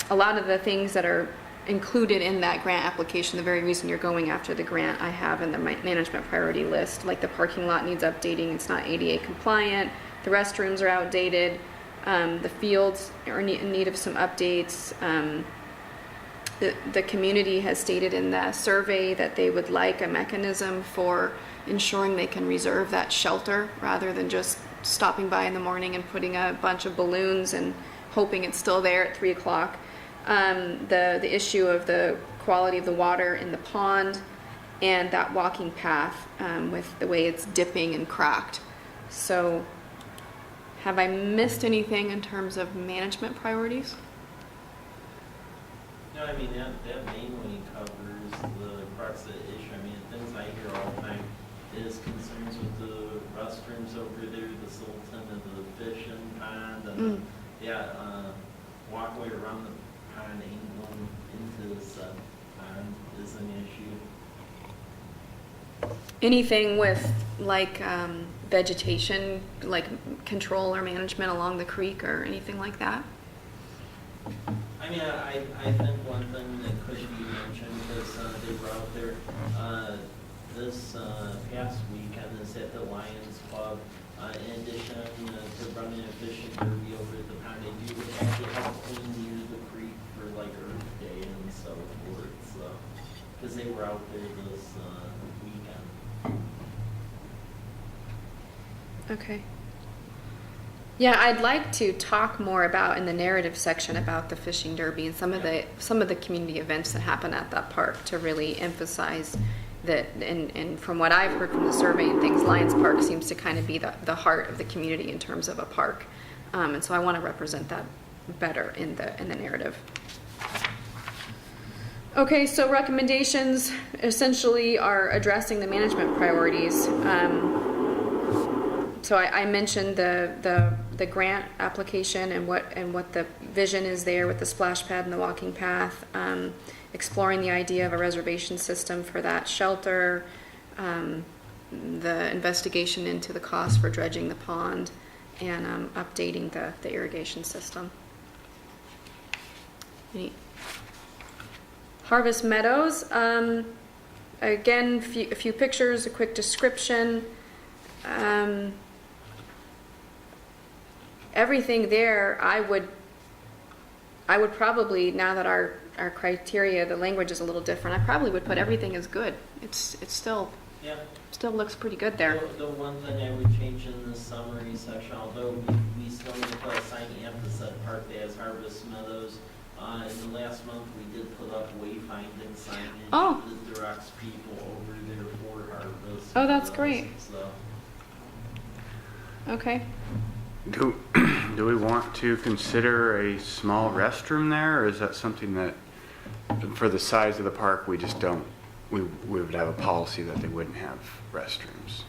A lot of the things that are included in that grant application, the very reason you're going after the grant, I have in the management priority list. Like the parking lot needs updating, it's not ADA compliant, the restrooms are outdated, the fields are in need of some updates. The community has stated in the survey that they would like a mechanism for ensuring they can reserve that shelter rather than just stopping by in the morning and putting a bunch of balloons and hoping it's still there at 3 o'clock. The issue of the quality of the water in the pond and that walking path with the way it's dipping and cracked. So have I missed anything in terms of management priorities? No, I mean, that mainly covers the crux of the issue. I mean, things I hear all the time is concerns with the restrooms over there, the Sultan and the fishing pond, and walkway around the pond ain't going into the pond is an issue. Anything with like vegetation, like control or management along the creek or anything like that? I mean, I think one thing that could be mentioned is they were out there this past weekend is at the Lions Club. In addition to running a fishing derby over at the pond, they do actually help clean near the creek for like Earth Day and so forth. So, because they were out there this weekend. Okay. Yeah, I'd like to talk more about in the narrative section about the fishing derby and some of the community events that happen at that park to really emphasize that. And from what I've heard from the survey and things, Lions Park seems to kind of be the heart of the community in terms of a park, and so I want to represent that better in the narrative. Okay, so recommendations essentially are addressing the management priorities. So I mentioned the grant application and what the vision is there with the splash pad and the walking path, exploring the idea of a reservation system for that shelter, the investigation into the cost for dredging the pond, and updating the irrigation system. Neat. Harvest Meadows, again, a few pictures, a quick description. Everything there, I would probably, now that our criteria, the language is a little different, I probably would put everything as good. It's still looks pretty good there. The one thing I would change in the summary section, although we still need to put a sign at the said park as Harvest Meadows. In the last month, we did put up wayfinding signage that directs people over there for Harvest. Oh, that's Meadows, great. So. Okay. Do we want to consider a small restroom there, or is that something that, for the size of the park, we just don't, we would have a policy that they wouldn't have restrooms?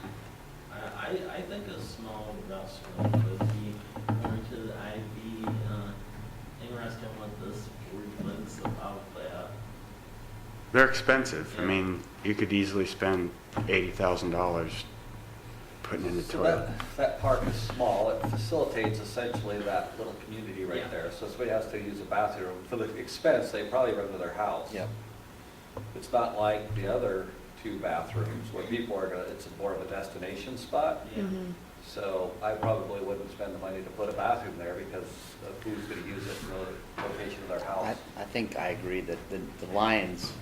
I think a small restaurant would be warranted. I'd be interested in what this board thinks about that. They're expensive. I mean, you could easily spend $80,000 putting in a So toilet. that park is small, it facilitates essentially that little community right Yeah. there. So if somebody has to use a bathroom, for the expense, they probably run to their house. Yep. It's not like the other two bathrooms where people are gonna, it's more of a destination spot. Yeah. So I probably wouldn't spend the money to put a bathroom there because of who's gonna use it in the location of their house. I think I agree that the Lions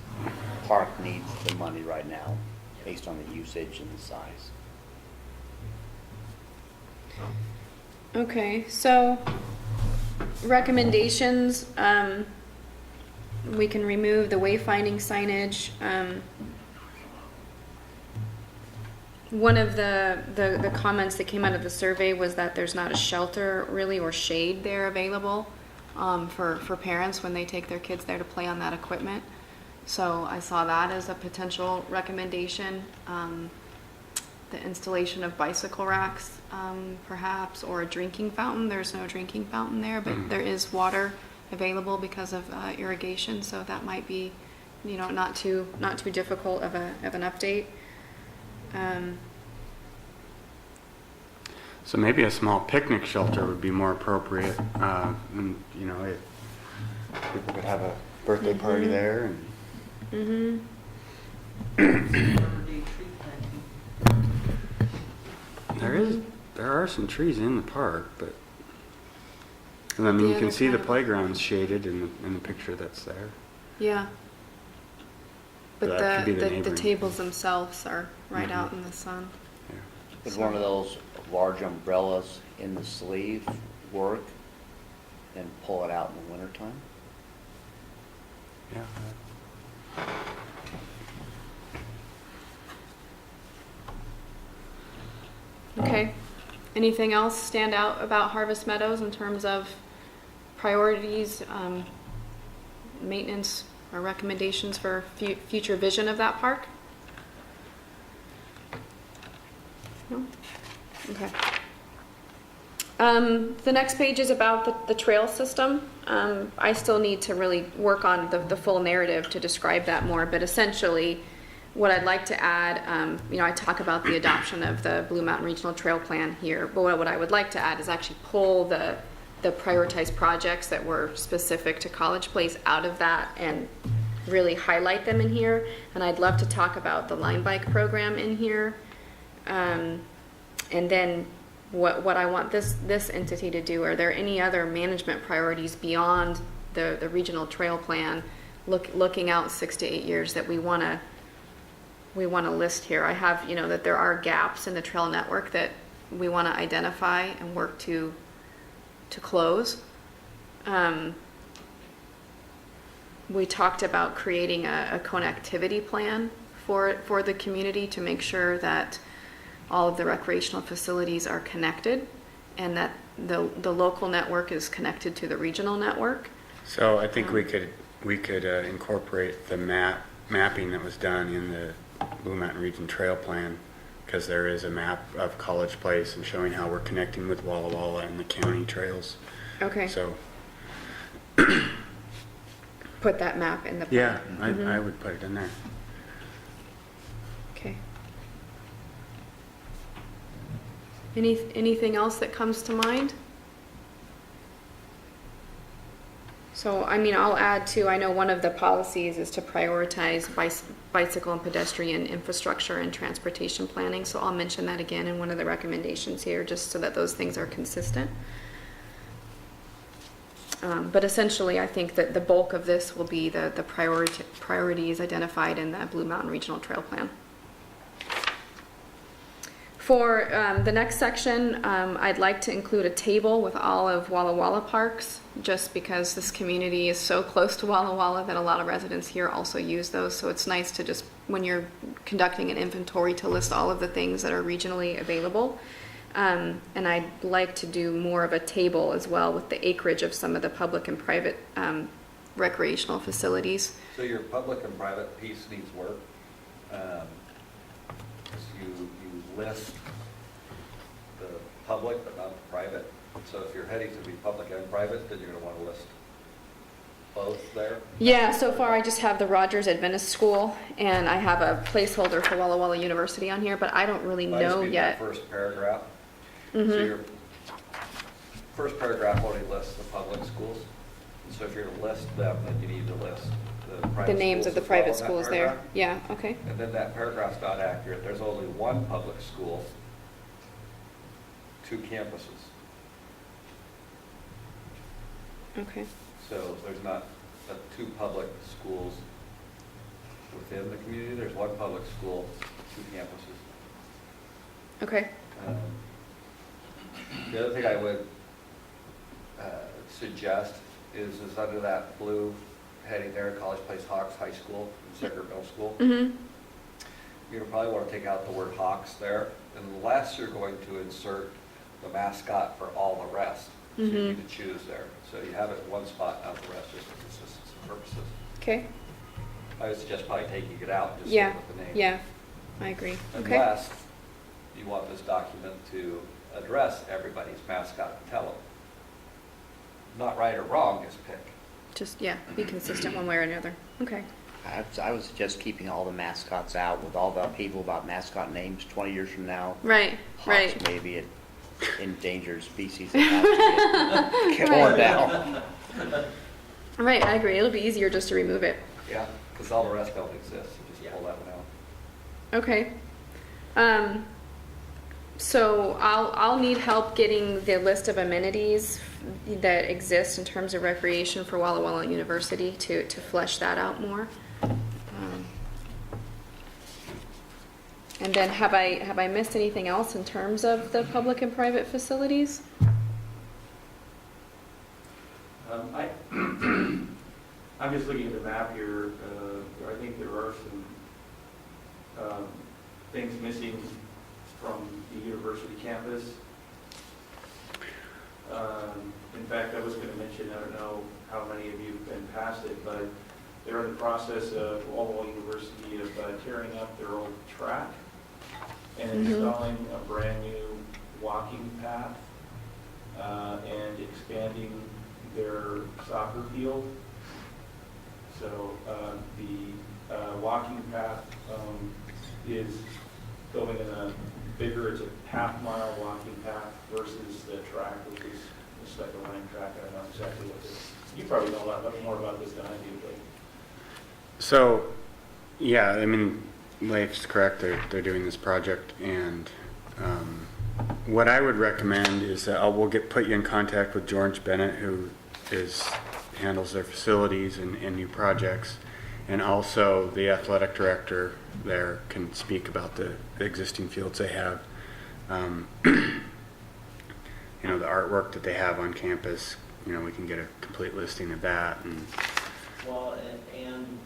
Park needs the money right now, based on the usage and the size. Okay, so recommendations, we can remove the wayfinding signage. One of the comments that came out of the survey was that there's not a shelter really or shade there available for parents when they take their kids there to play on that equipment. So I saw that as a potential recommendation. The installation of bicycle racks, perhaps, or a drinking fountain. There's no drinking fountain there, but there is water available because of irrigation, so that might be, not too difficult of an update. So maybe a small picnic shelter would be more appropriate. And, people could have a birthday party there. And Day tree planting. there are some trees in the park, but and I mean Yeah, you can they're see the kind of- playground's shaded in the picture that's there. Yeah. But That could be the the neighboring. tables themselves are right Mhm. out in the sun. Yeah. Would one of those large umbrellas in the sleeve work, and pull it out in the wintertime? Yeah. Okay. Anything else stand out about Harvest Meadows in terms of priorities, maintenance, or recommendations for future vision of that park? No? Okay. The next page is about the trail system. I still need to really work on the full narrative to describe that more, but essentially, what I'd like to add, I talk about the adoption of the Blue Mountain Regional Trail Plan here, but what I would like to add is actually pull the prioritized projects that were specific to College Place out of that and really highlight them in here. And I'd love to talk about the line bike program in here. And then what I want this entity to do. Are there any other management priorities beyond the regional trail plan, looking out 6 to 8 years that we want to list here? I have, that there are gaps in the trail network that we want to identify and work to close. We talked about creating a connectivity plan for the community to make sure that all of the recreational facilities are connected and that the local network is connected to the regional network. So I think we could incorporate the mapping that was done in the Blue Mountain Region Trail Plan, because there is a map of College Place and showing how we're connecting with Walla Walla and the county trails. Okay. So put that map in the plan. yeah, I would put it in there. Okay. Anything else that comes to mind? So, I'll add too, I know one of the policies is to prioritize bicycle and pedestrian infrastructure and transportation planning. So I'll mention that again in one of the recommendations here, just so that those things are consistent. But essentially, I think that the bulk of this will be the priorities identified in the Blue Mountain Regional Trail Plan. For the next section, I'd like to include a table with all of Walla Walla parks, just because this community is so close to Walla Walla that a lot of residents here also use those. So it's nice to just, when you're conducting an inventory, to list all of the things that are regionally available. And I'd like to do more of a table as well with the acreage of some of the public and private recreational facilities. So your public and private piece needs work. You list the public but not the private. So if your heading's going to be public and private, then you're going to want to list both there? Yeah, so far I just have the Rogers Adventist School, and I have a placeholder for Walla Walla University on here, but I don't really know yet. First paragraph. Mm-hmm. So your first paragraph only lists the public schools. And so if you're going to list them, then you need to list the private The names of the schools as well private in that schools there. paragraph. Yeah, okay. And then that paragraph's not accurate. There's only one public school, 2 campuses. Okay. So there's not 2 public schools within the community. There's 1 public school, 2 campuses. Okay. The other thing I would suggest is under that blue heading there, College Place Hawks High School and Sacred Middle School. Mm-hmm. You're gonna probably want to take out the word Hawks there, unless you're going to insert the mascot for all the rest. So you need to choose there. So you have it in one spot, not the rest, just for consistency purposes. Okay. I would suggest probably taking it out, just Yeah. stick with the name. Yeah, I agree. Okay. Unless you want this document to address everybody's mascot and tell them. Not right or wrong, just pick. Just, yeah, be consistent one way or another. Okay. I would suggest keeping all the mascots out with all the people about mascot names 20 years from now. Right, Hawks right. may be an endangered species that has to get torn down. Right, I agree. It'll be easier just to remove it. Yeah, because all the rest don't exist, so just pull that one out. Okay. So I'll need help getting the list of amenities that exist in terms of recreation for Walla Walla University to flesh that out more. And then have I missed anything else in terms of the public and private facilities? I'm just looking at the map here. I think there are some things missing from the university campus. In fact, I was going to mention, I don't know how many of you have been past it, but they're in the process of Walla Walla University of tearing up their old track and installing a brand new walking path and expanding their soccer field. So the walking path is going in a bigger, it's a half-mile walking path versus the track, which is just like a line track. I don't know exactly what it is. You probably know a lot more about this than I do, but. So, yeah, I mean, Leif's correct. They're doing this project, and what I would recommend is that we'll put you in contact with George Bennett, who handles their facilities and new projects, and also the athletic director there can speak about the existing fields they have. You know, the artwork that they have on campus. You know, we can get a complete listing of that. And Well, and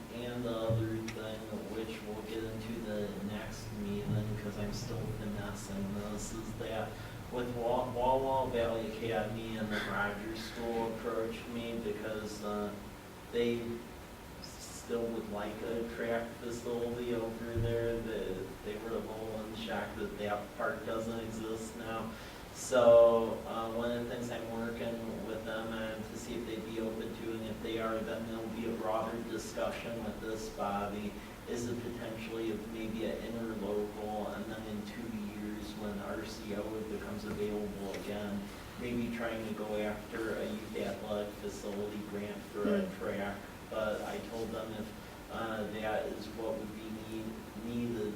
the other thing, which we'll get into the next meeting, because I'm still finessing this, is that with Walla Valley Academy and the Rogers School approached me because they still would like a track facility over there. They were a little shocked that that park doesn't exist now. So one of the things I'm working with them on to see if they'd be open to, and if they are, then there'll be a broader discussion with this body. Is it potentially maybe an interlocal, and then in 2 years when RCO becomes available again, maybe trying to go after a youth athletic facility grant for a track. But I told them if that is what would be needed,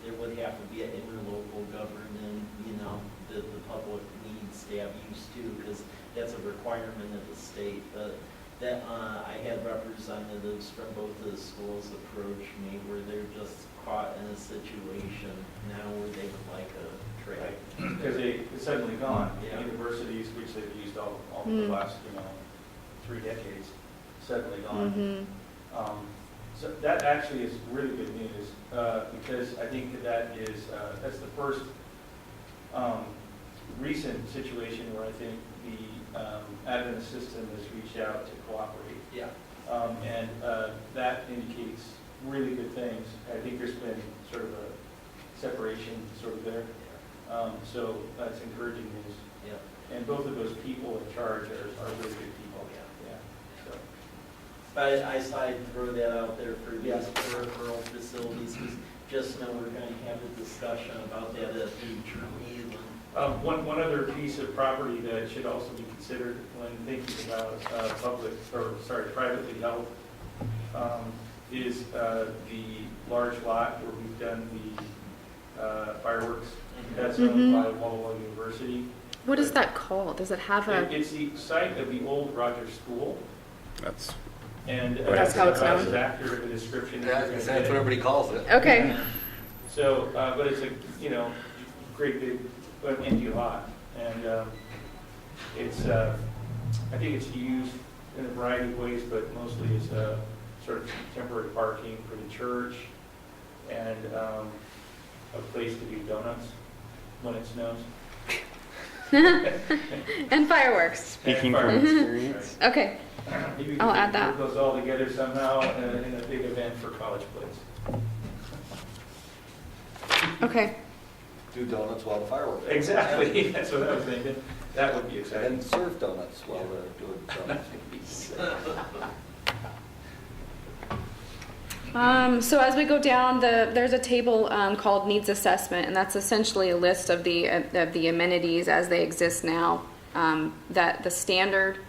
there would have to be an interlocal governing, you know, that the public needs to have used to, because that's a requirement of the state. But that I had representatives from both of the schools approach me where they're just caught in a situation now where they would like a track. Because it's suddenly gone. Yeah. Universities, which they've used all the last, 3 decades, suddenly gone. So that actually is really good news, because I think that's the first recent situation where I think the admin system has reached out to cooperate. Yeah. And that indicates really good things. I think there's been sort of a separation sort of there. So that's encouraging news. Yeah. And both of those people in charge are really good people. Yeah. So. But I decided to throw that out there for these Yeah. peripheral facilities, because just know we're going to have a discussion about that at future meeting. One other piece of property that should also be considered when thinking about privately held is the large lot where we've done the fireworks. That's owned by Walla Walla University. What is that called? Does it have a? It's the site of the old Rogers School, that's and That's how it's about known? as accurate a description as you're That's gonna what get. everybody calls it. Okay. So, but it's a great big empty lot, and it's I think it's used in a variety of ways, but mostly as a sort of temporary parking for the church and a place to do donuts when it snows. And fireworks. speaking And from fireworks. experience. Okay. Maybe we I'll could add that. put those all together somehow in a big event for College Place. Okay. Do donuts while the fireworks. Exactly, that's what I was thinking. That would be exciting. And serve donuts while they're doing donuts. So as we go down, there's a table called needs assessment, and that's essentially a list of the amenities as they exist now. That the standard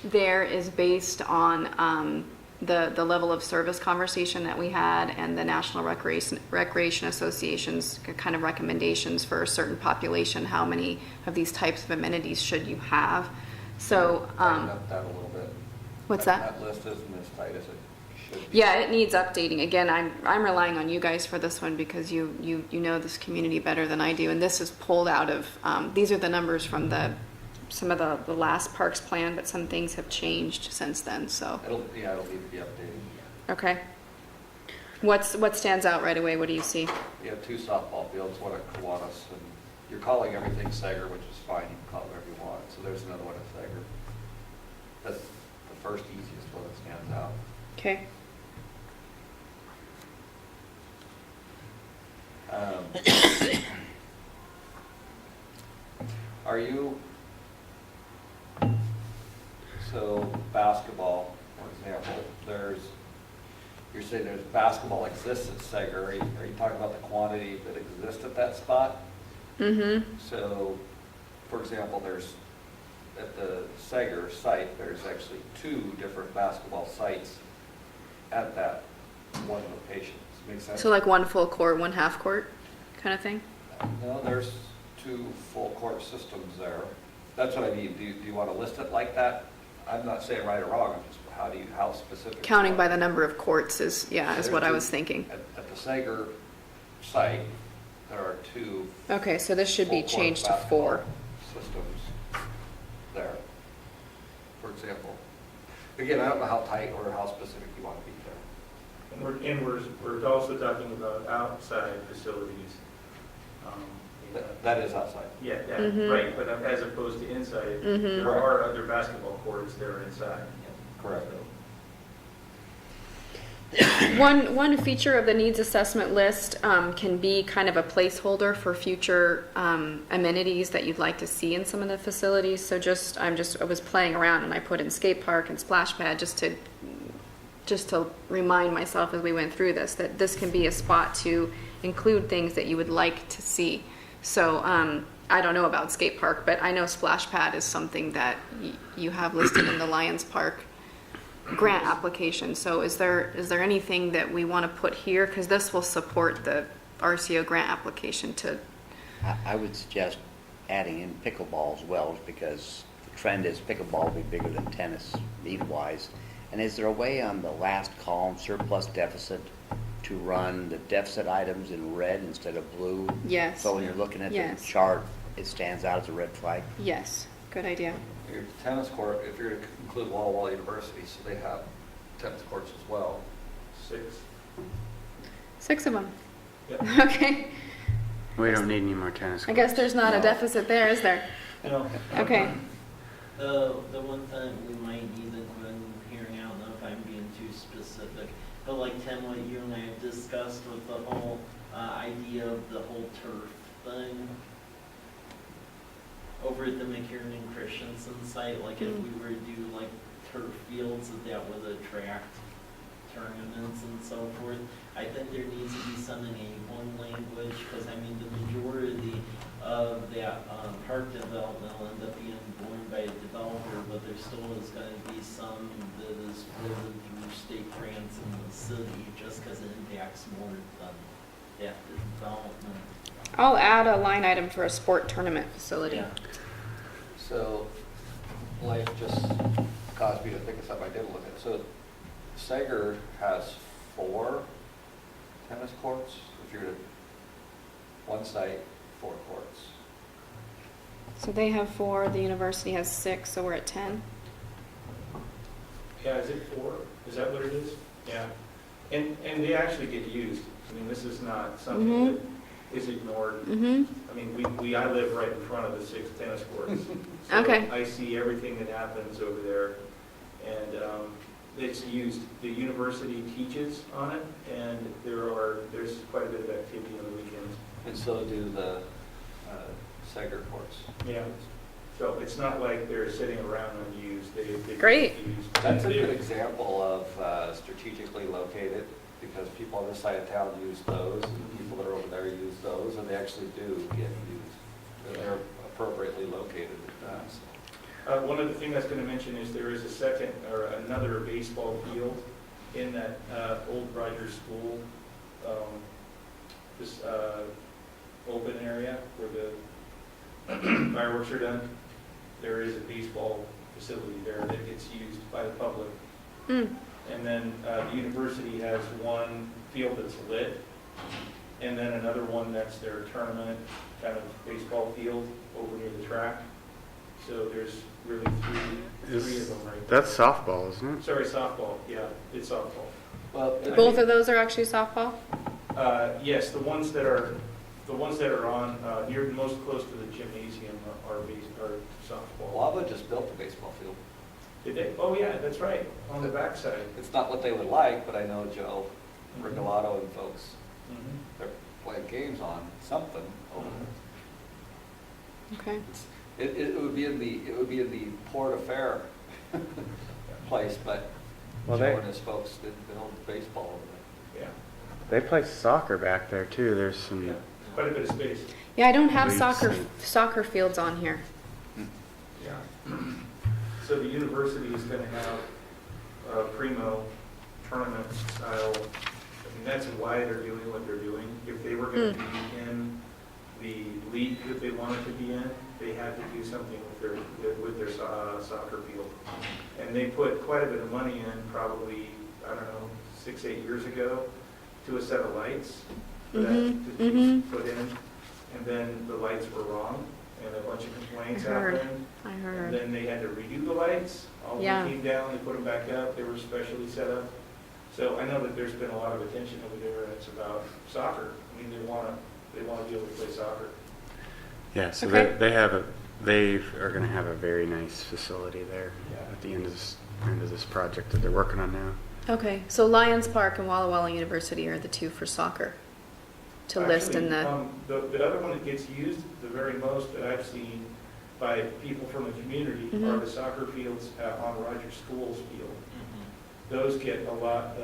there is based on the level of service conversation that we had and the National Recreation Association's kind of recommendations for a certain population. How many of these types of amenities should you have? So Tighten up that a little bit. what's that? That list isn't as tight as it should be. Yeah, it needs updating. Again, I'm relying on you guys for this one because you know this community better than I do, and this is pulled out of these are the numbers from some of the last parks plan, but some things have changed since then. So It'll need to be updated. okay, what stands out right away? What do you see? You have 2 softball fields, one at Kiwanis, and you're calling everything Sager, which is fine, you can call it whatever you want. So there's another one at Sager. That's the first easiest one that stands out. Okay. Are you, so basketball, for example, you're saying there's basketball exists at Sager. Are you talking about the quantity that exists at that spot? Mm-hmm. So, for example, at the Sager site, there's actually 2 different basketball sites at that one location. Does that make sense? So like one full court, one half court kind of thing? No, there's 2 full court systems there. That's what I mean. Do you want to list it like that? I'm not saying right or wrong, I'm just, how specific? Counting by the number of courts is what I was thinking. At the Sager site, there are 2. Okay, so this should be full-court changed to basketball 4. Systems there, for example. Again, I don't know how tight or how specific you want to be there. And we're also talking about outside facilities. That is outside. Yeah, Mhm. right, but as opposed to inside, Mhm. there are other basketball courts that are inside. Correct. One feature of the needs assessment list can be kind of a placeholder for future amenities that you'd like to see in some of the facilities. So I was playing around and I put in skate park and splash pad just to remind myself as we went through this that this can be a spot to include things that you would like to see. So I don't know about skate park, but I know splash pad is something that you have listed in the Lions Park grant application. So is there anything that we want to put here? Because this will support the RCO grant application to. I would suggest adding in pickleball as well, because the trend is pickleball will be bigger than tennis need-wise. And is there a way on the last column, surplus deficit, to run the deficit items in red instead of blue? Yes. So when you're looking at the Yes. chart, it stands out as a red flag? Yes, good idea. Your tennis court, if you're to include Walla Walla University, so they have tennis courts as well. 6. 6 of them. Yep. Okay. We don't need any more tennis I courts. guess there's not a No. deficit there, is there? No. Okay. The one thing we might need in hearing, I don't know if I'm being too specific, but like Tim, what you and I have discussed with the whole idea of the whole turf thing over at the McKiernan and Christensen site, like if we were to do like turf fields that would attract tournaments and so forth, I think there needs to be some in A1 language, because I mean the majority of that park development will end up being borne by a developer, but there still is going to be some that is driven through state grants in the city, just because it impacts more than that development. I'll add a line item for a sport tournament facility. Yeah. So, life just caused me to think of something I didn't look at. So, Sager has 4 tennis courts. If you're at one site, 4 courts. So they have 4, the university has 6, so we're at 10. Yeah, is it 4? Is that what it is? Yeah. And they actually get used. I mean, this is not something that is ignored. Mm-hmm. I mean, I live right in front of the 6 tennis courts. So Okay. I see everything that happens over there. And it's used, the university teaches on it, and there's quite a bit of activity on the weekends. And so do the Sager courts. Yeah. So it's not like they're sitting around unused. They Great. get used. That's a good example of strategically located, because people on this side of town use those, and people that are over there use those, and they actually do get used. And they're appropriately located at that. So. One of the things I was going to mention is there is another baseball field in that old Rogers School, this open area where the fireworks are done. There is a baseball facility there that gets used by the public. Mm. And then the university has one field that's lit, and then another one that's their tournament kind of baseball field over near the track. So there's really three of them right there. That's softball, isn't it? Sorry, softball. Yeah, it's softball. Well, Both of those are actually softball? Yes, the ones that are on near most close to the gymnasium are softball. Lava just built the baseball field. Did they? Oh yeah, that's right, on the backside. It's not what they would like, but I know Joe Rigolato and folks, they're playing games on something over there. Okay. It would be in the Port Affair place, but Well, Joe they- and his folks did build baseball over there. Yeah, They play soccer back there too. There's some. yeah, quite a bit of space. Yeah, I don't have Leagues soccer fields on here. Yeah. So the university is going to have a primo tournament style. I mean, that's why they're doing what they're doing. If they were going to be in the league that they wanted to be in, they had to do something with their soccer field. And they put quite a bit of money in, probably, I don't know, 6-8 years ago, to a set of lights for that to be put in. And then the lights were wrong, and a bunch of complaints happened. I And heard. then they had to redo the lights. All of Yeah. them came down, they put them back up, they were specially set up. So I know that there's been a lot of attention over there, and it's about soccer. I mean, they want to be able to play soccer. Yeah, so Okay. they are going to have a very nice facility there Yeah. at the end of this project that they're working on now. Okay, so Lions Park and Walla Walla University are the two for soccer to list in the. The other one that gets used the very most that I've seen by people from the community Mhm. are the soccer fields on Rogers School's field. Those get a lot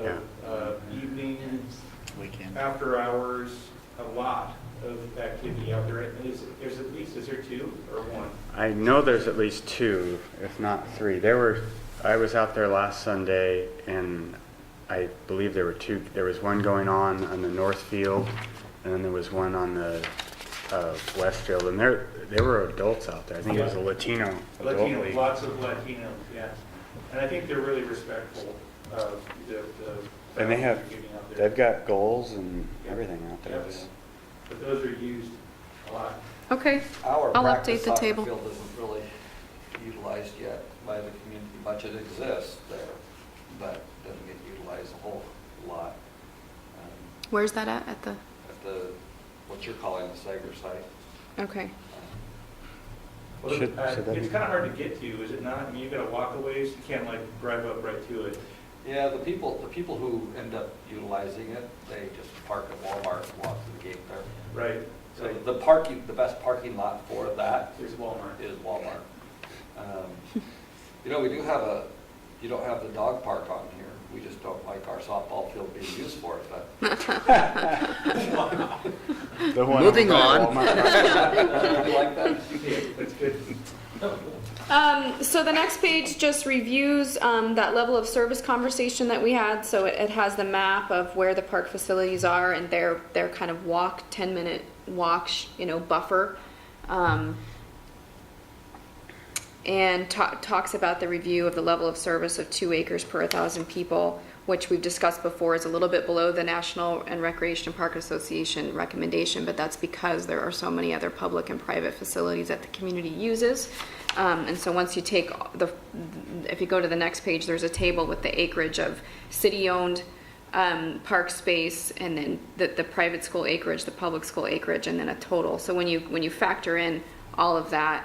of evening, Weekend. after hours, a lot of activity out there. Is there two or one? I know there's at least 2, if not 3. I was out there last Sunday, and I believe there were 2. There was one going on the north field, and then there was one on the west field, and there were adults out there. I think it was a Latino adult league. Lots of Latinos, yeah. And I think they're really respectful of the And they have, values you're getting out there. they've got goals and everything out there. Yeah. But those are used a lot. Okay, Our I'll practice update the soccer table. field isn't really utilized yet by the community much. It exists there, but doesn't get utilized a whole lot. where's that at the? At the, what you're calling the Sager site. Okay. Well, Should that it's be- kind of hard to get to, is it not? I mean, you gotta walk a ways, you can't like drive up right to it. Yeah, the people who end up utilizing it, they just park at Walmart and walk to the gate there. Right. So the best parking lot for that There's Walmart. is Walmart. You know, you don't have the dog park on here. We just don't like our softball field being used for it, but. The one Moving over by on. Walmart. You like that? Yeah, that's good. So the next page just reviews that level of service conversation that we had. So it has the map of where the park facilities are and their kind of 10-minute walk, buffer. And talks about the review of the level of service of 2 acres per 1,000 people, which we've discussed before is a little bit below the National and Recreation Park Association recommendation, but that's because there are so many other public and private facilities that the community uses. And so once you take if you go to the next page, there's a table with the acreage of city-owned park space, and then the private school acreage, the public school acreage, and then a total. So when you factor in all of that,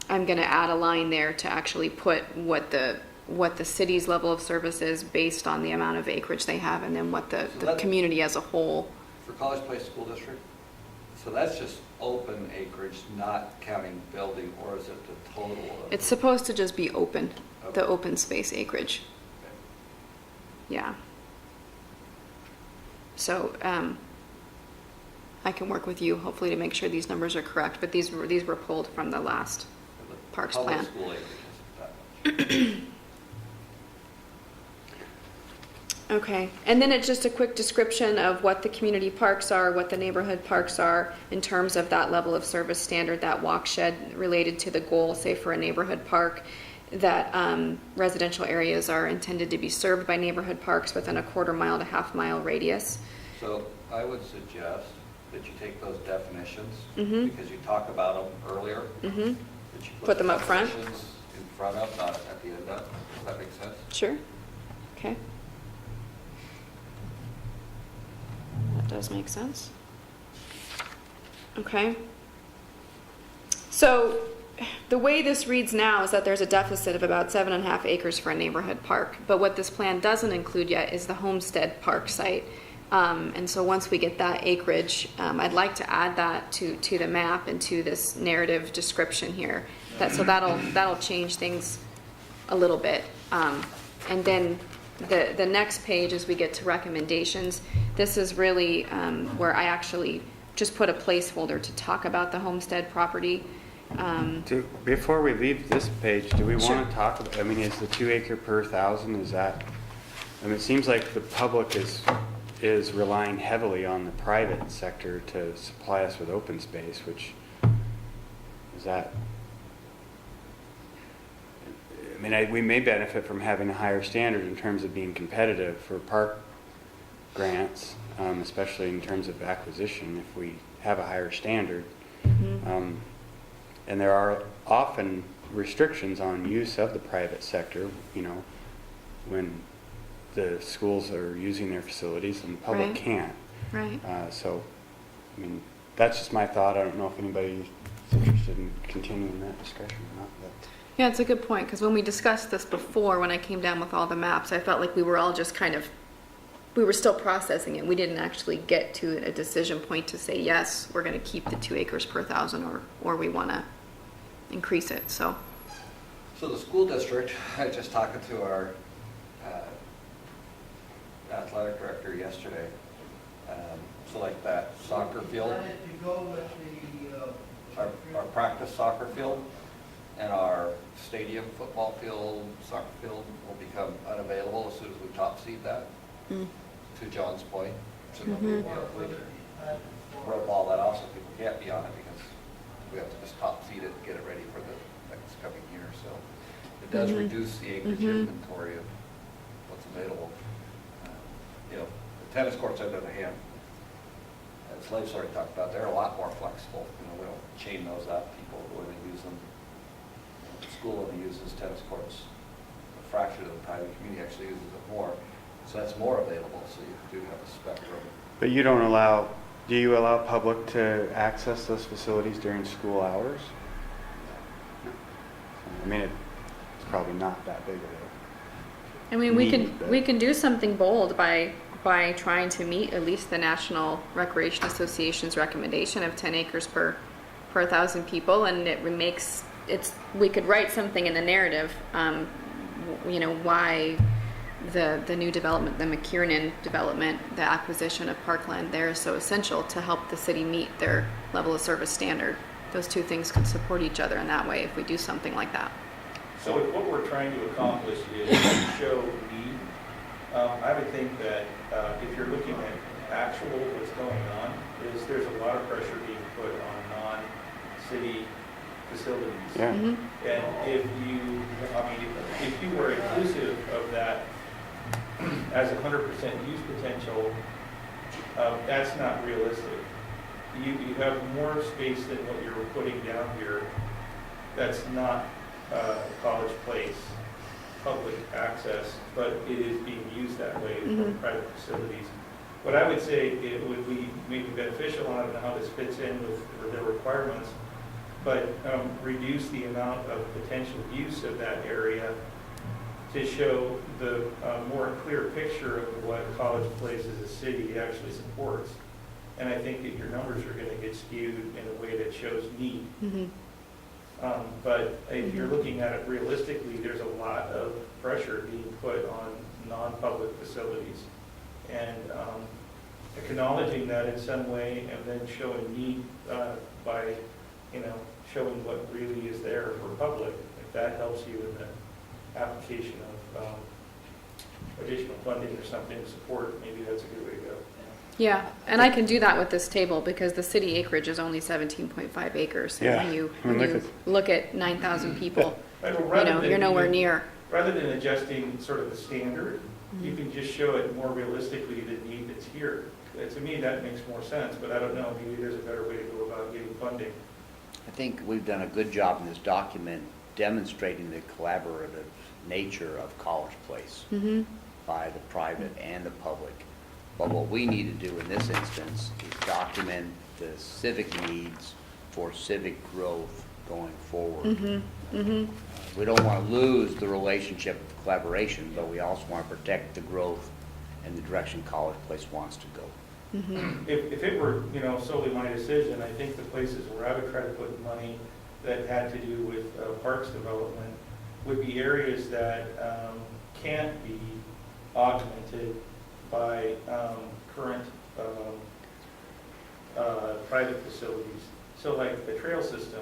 I'm going to add a line there to actually put what the city's level of service is based on the amount of acreage they have, and then what the that- community as a whole. For College Place School District? So that's just open acreage, not counting building, or is it the total of? It's supposed to just be open, the Okay. open space acreage. Yeah. So I can work with you hopefully to make sure these numbers are correct, but these were pulled from the last The Parks public plan. school acreage isn't that much. Okay, and then it's just a quick description of what the community parks are, what the neighborhood parks are in terms of that level of service standard, that walk shed related to the goal, say for a neighborhood park, that residential areas are intended to be served by neighborhood parks within a 1/4 mile to 1/2 mile radius. So I would suggest that you take those definitions, Mhm. because you talked about them earlier. Mm-hmm. that you Put them the up front? definitions in front of, not at the end of. Does that make sense? Sure. Okay. That does make sense. Okay. So the way this reads now is that there's a deficit of about 7.5 acres for a neighborhood park. But what this plan doesn't include yet is the Homestead Park site, And so once we get that acreage, I'd like to add that to the map and to this narrative description here. So that'll change things a little bit. And then the next page, as we get to recommendations, this is really where I actually just put a placeholder to talk about the homestead property. Before we leave this page, do we Sure. want to talk about, I mean, is the 2 acre per thousand, is that, I mean, it seems like the public is relying heavily on the private sector to supply us with open space, which is that, I mean, we may benefit from having a higher standard in terms of being competitive for park grants, especially in terms of acquisition, if we have a higher standard. And there are often restrictions on use of the private sector, you know, when the schools are using their facilities and the public Right. can't. Right. So, I mean, that's just my thought. I don't know if anybody's interested in continuing that discussion or not. But. Yeah, it's a good point, because when we discussed this before, when I came down with all the maps, I felt like we were all just kind of, we were still processing it. We didn't actually get to a decision point to say, yes, we're going to keep the 2 acres per thousand, or we want to increase it, so. So the school district, I just talking to our athletic director yesterday. So like that soccer field, our practice soccer field and our stadium football field, soccer field will become unavailable as soon as we top seed that, to John's point. So we rope all that off so people can't be on it because we have to just top seed it and get it ready for the next coming year. So it does reduce the acreage inventory of what's available. You know, the tennis courts, on the other hand, as Slave's already talked about, they're a lot more flexible. You know, we don't chain those up. People go in and use them. You know, the school only uses tennis courts a fraction of the time. The community actually uses it more. So that's more available, so you do have a spectrum. But you don't do you allow public to access those facilities during school hours? No. I mean, it's probably not that big of a... I mean, we Need, can do something bold by trying to meet at least the National Recreation Association's recommendation of 10 acres per 1,000 people, and we could write something in the narrative, you know, why the new development, the McKiernan development, the acquisition of parkland there is so essential to help the city meet their level of service standard. Those two things could support each other in that way if we do something like that. So if what we're trying to accomplish is to show need, I would think that if you're looking at actual what's going on, is there's a lot of pressure being put on non-city facilities. Yeah. And if you were inclusive of that as 100% use potential, that's not realistic. You have more space than what you're putting down here. That's not College Place public access, but it is being used that way for private facilities. What I would say, it would be maybe beneficial, I don't know how this fits in with the requirements, but reduce the amount of potential use of that area to show the more clear picture of what College Place as a city actually supports. And I think that your numbers are going to get skewed in a way that shows need. But if you're looking at it realistically, there's a lot of pressure being put on non-public facilities. And acknowledging that in some way and then showing need by, you know, showing what really is there for public, if that helps you in the application of additional funding or something to support, maybe that's a good way to go. Yeah, and I can do that with this table because the city acreage is only 17.5 acres. And Yeah. when you look at 9,000 people, Right, well, you rather know, than you're nowhere even- near. Rather than adjusting sort of the standard, you can just show it more realistically the need that's here. To me, that makes more sense, but I don't know, maybe there's a better way to go about getting funding. I think we've done a good job in this document demonstrating the collaborative nature of College Place by the private and the public. But what we need to do in this instance is document the civic needs for civic growth going forward. We don't want to lose the relationship of collaboration, but we also want to protect the growth in the direction College Place wants to go. If it were, solely my decision, I think the places where I would try to put money that had to do with parks development would be areas that can't be augmented by current private facilities. So like the trail system,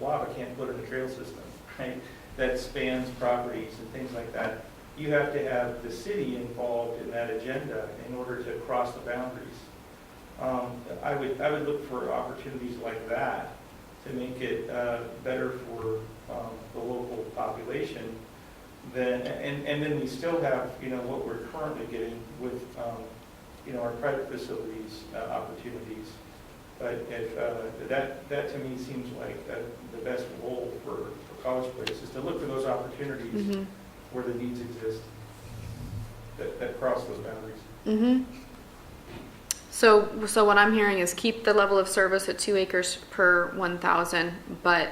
WABA can't put in a trail system, right, that spans properties and things like that. You have to have the city involved in that agenda in order to cross the boundaries. I would look for opportunities like that to make it better for the local population. And then we still have, what we're currently getting with, our private facilities opportunities. But if, that to me seems like the best role for College Place is to look for those opportunities where the needs exist that cross those boundaries. So what I'm hearing is keep the level of service at 2 acres per 1,000, but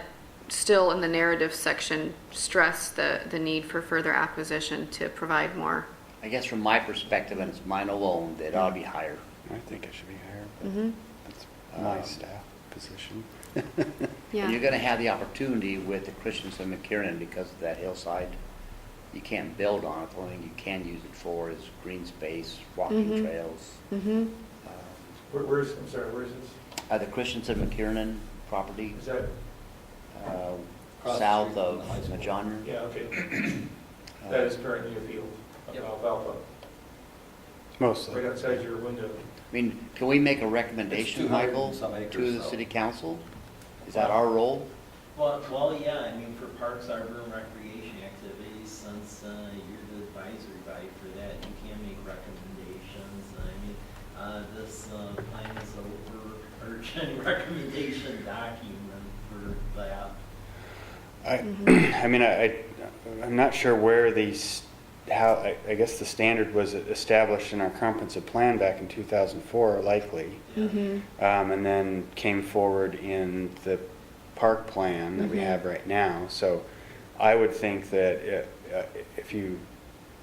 still in the narrative section, stress the need for further acquisition to provide more. I guess from my perspective, and it's mine alone, that it ought to be higher. I think it should be higher, but that's my staff position. Yeah. And you're gonna have the opportunity with the Christensen McKiernan because of that hillside. You can't build on it. The only thing you can use it for is green space, walking trails. Where is this? The Christensen McKiernan property, Is that, Across the south street of from the high school. Majonner. yeah, okay. That is currently a field of Yep. alfalfa, Mostly. right outside your window. I mean, can we make a recommendation, It's 200 and Michael, some acres, to the so. city council? Is that our role? Well, yeah, I mean, for Parks, Arbor, and Recreation activities, since you're the advisory body for that, you can make recommendations. I mean, this plan is overarching recommendation document for that. I mean, I'm not sure where I guess the standard was established in our comprehensive plan back in 2004, likely. And then came forward in the park plan that we have right now. So I would think that if you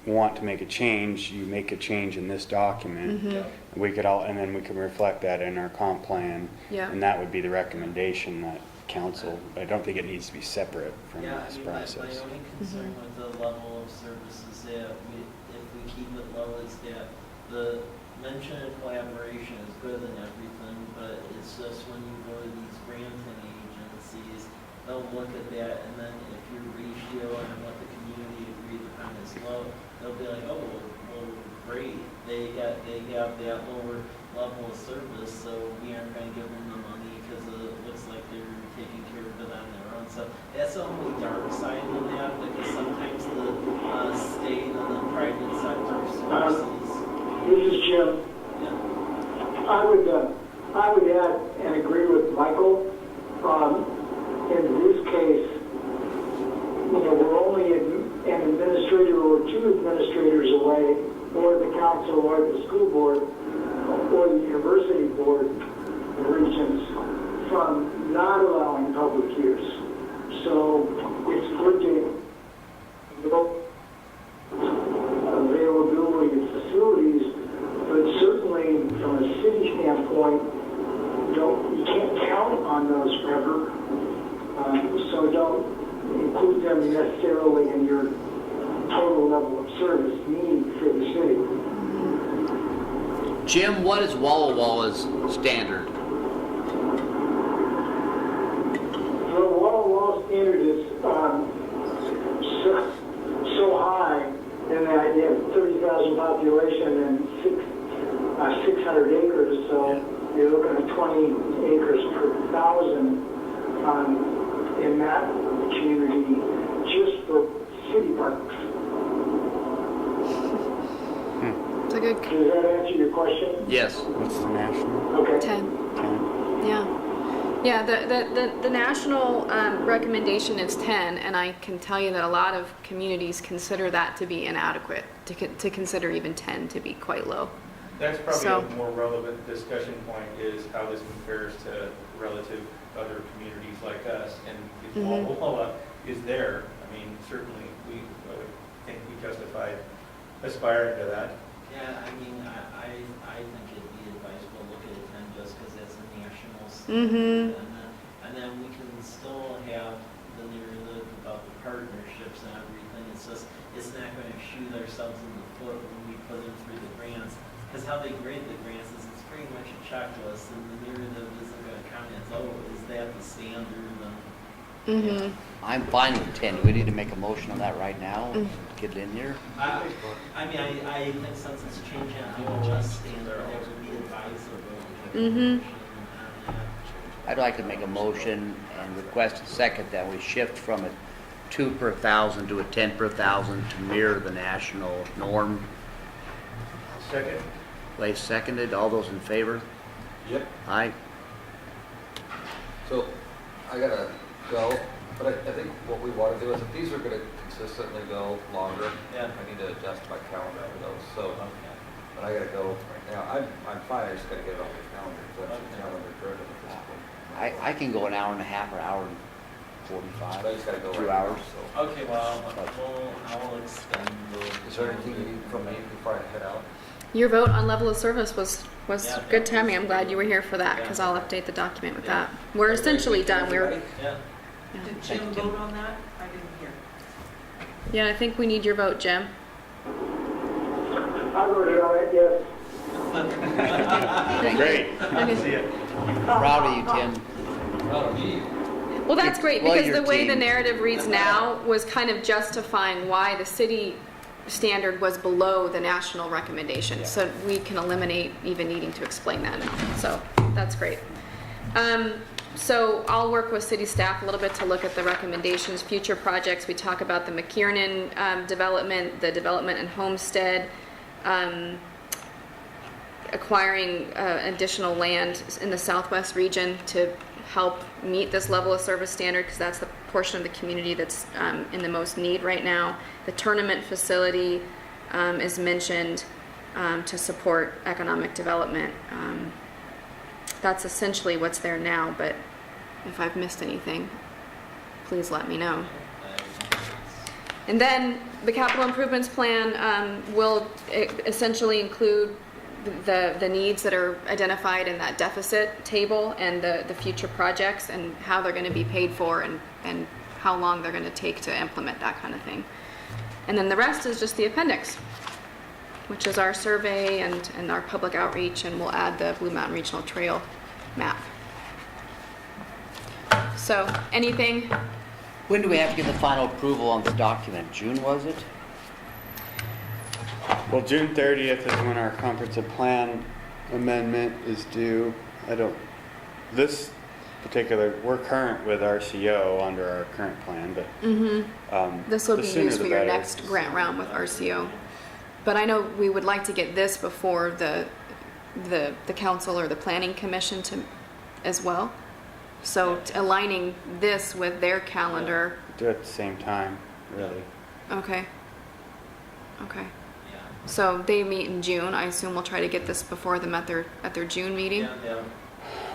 want to make a change, you make a change in this document. And then we can reflect that in our comp plan. Yeah. And that would be the recommendation that council, I don't think it needs to be separate from Yeah, this I mean, process. my only concern with the level of service is that if we keep it low, is that the mention of collaboration is good and everything, but it's just when you go to these granting agencies, they'll look at that, and then if your ratio and what the community agreed upon is low, they'll be like, oh, well, great, they have that lower level of service, so we aren't going to give them the money because it looks like they're taking care of it on their own. So that's the only dark side of that, because sometimes the state and the private sector sources. This is Jim. Yeah. I would add and agree with Michael. In this case, we're only an administrator or two administrators away, or the council, or the school board, or the university board of regents from not allowing public use. So it's good to look availability of facilities, but certainly from a city standpoint, you can't count on those forever. So don't include them necessarily in your total level of service need for the city. Jim, what is Walla Walla's standard? The Walla standard is so high in that you have 30,000 population and 600 acres, so you're looking at 20 acres per 1,000 in that community just for city parks. It's a good Does that answer your question? Yes. What's the national? Okay. 10. 10? Yeah. Yeah, the national recommendation is 10, and I can tell you that a lot of communities consider that to be inadequate, to consider even 10 to be quite low. That's probably So- a more relevant discussion point, is how this compares to relative other communities like us. And if Walla Walla is there, I mean, certainly we think we justified aspiring to that. Yeah, I mean, I think it'd be advisable to look at it then just because it's a national Mm-hmm. standard. And then we can still have the narrative about the partnerships and everything. It's just, it's not going to shoot ourselves in the foot when we put them through the grants. Because how they grade the grants is it's pretty much a checklist and the narrative isn't going to count as, oh, is that the standard? Mm-hmm. I'm fine with 10. We need to make a motion on that right now. Get it in here. I mean, I think since it's changing the OS standard, it would be advisable. Mm-hmm. I'd like to make a motion and request a second that we shift from a 2 per thousand to a 10 per thousand to mirror the national norm. Second? Leif seconded. All those in favor? Yep. Aye. So I gotta go, but I think what we want to do is if these are gonna consistently go longer, Yeah. I need to adjust my calendar for those, so, Okay. but I gotta go right now. I'm fine, I just gotta get it off the calendar, because that's Okay. calendar driven at this point. I can go an hour and a half or hour and But I 45. just gotta go 2 right hours. now, so. Okay, well, I'll extend the. Is there anything you need from me before I head out? Your vote on level of service was Yeah. good timing. I'm glad you were here for that because I'll update the document with that. We're essentially done. We were, Yeah. Did Jim vote on that? I didn't hear. yeah, I think we need your vote, Jim. I voted on it, yes. Thank you. Great. Okay. See ya. Proud of you, Tim. Oh, me. Well, that's great Well, because your the way the team. narrative reads now was kind of justifying why the city standard was below the national recommendation. So we can eliminate even needing to explain that now. So that's great. So I'll work with city staff a little bit to look at the recommendations, future projects. We talk about the McKiernan development, the development in Homestead, acquiring additional land in the southwest region to help meet this level of service standard because that's the portion of the community that's in the most need right now. The tournament facility is mentioned to support economic development. That's essentially what's there now, but if I've missed anything, please let me know. And then the capital improvements plan will essentially include the needs that are identified in that deficit table and the future projects and how they're going to be paid for and how long they're going to take to implement that kind of thing. And then the rest is just the appendix, which is our survey and our public outreach, and we'll add the Blue Mountain Regional Trail map. So, anything? When do we have to get the final approval on the document? June, was it? Well, June 30th is when our comprehensive plan amendment is due. This particular, we're current with RCO under our current plan, but This will the be sooner used the for your better. next grant round with RCO. But I know we would like to get this before the council or the planning commission as well. So aligning this with their calendar, do it at the same time, really. okay. Okay. Yeah. So they meet in June. I assume we'll try to get this before them at their June meeting. Yeah.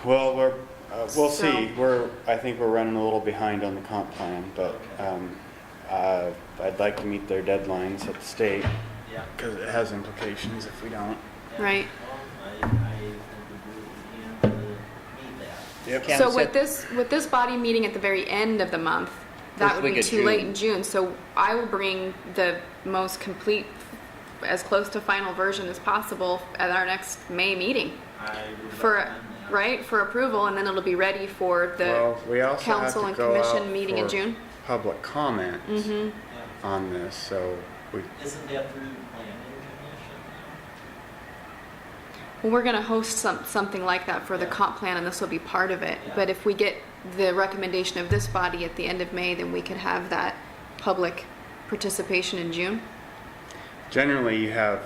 Well, we'll So- see. I think we're running a little behind on the comp plan, but I'd like to meet their deadlines at the state Yeah. because it has implications if we don't. Yeah. Right. Well, I think we do what we can to meet that. Yep. Can So we with set- with this body meeting at the very end of the month, that First would be week of too late June. in June. So I will bring the most complete, as close to final version as possible at our next May meeting I would for, recommend that. right, for approval, and then it'll be ready for the Well, we also have council to and go commission out meeting in for June. public comment Yeah. on this, so we, Isn't that through the planning commission Well, we're gonna host something like that for the Yeah. comp plan, and this will be part of it. Yeah. But if we get the recommendation of this body at the end of May, then we could have that public participation in June. generally you have,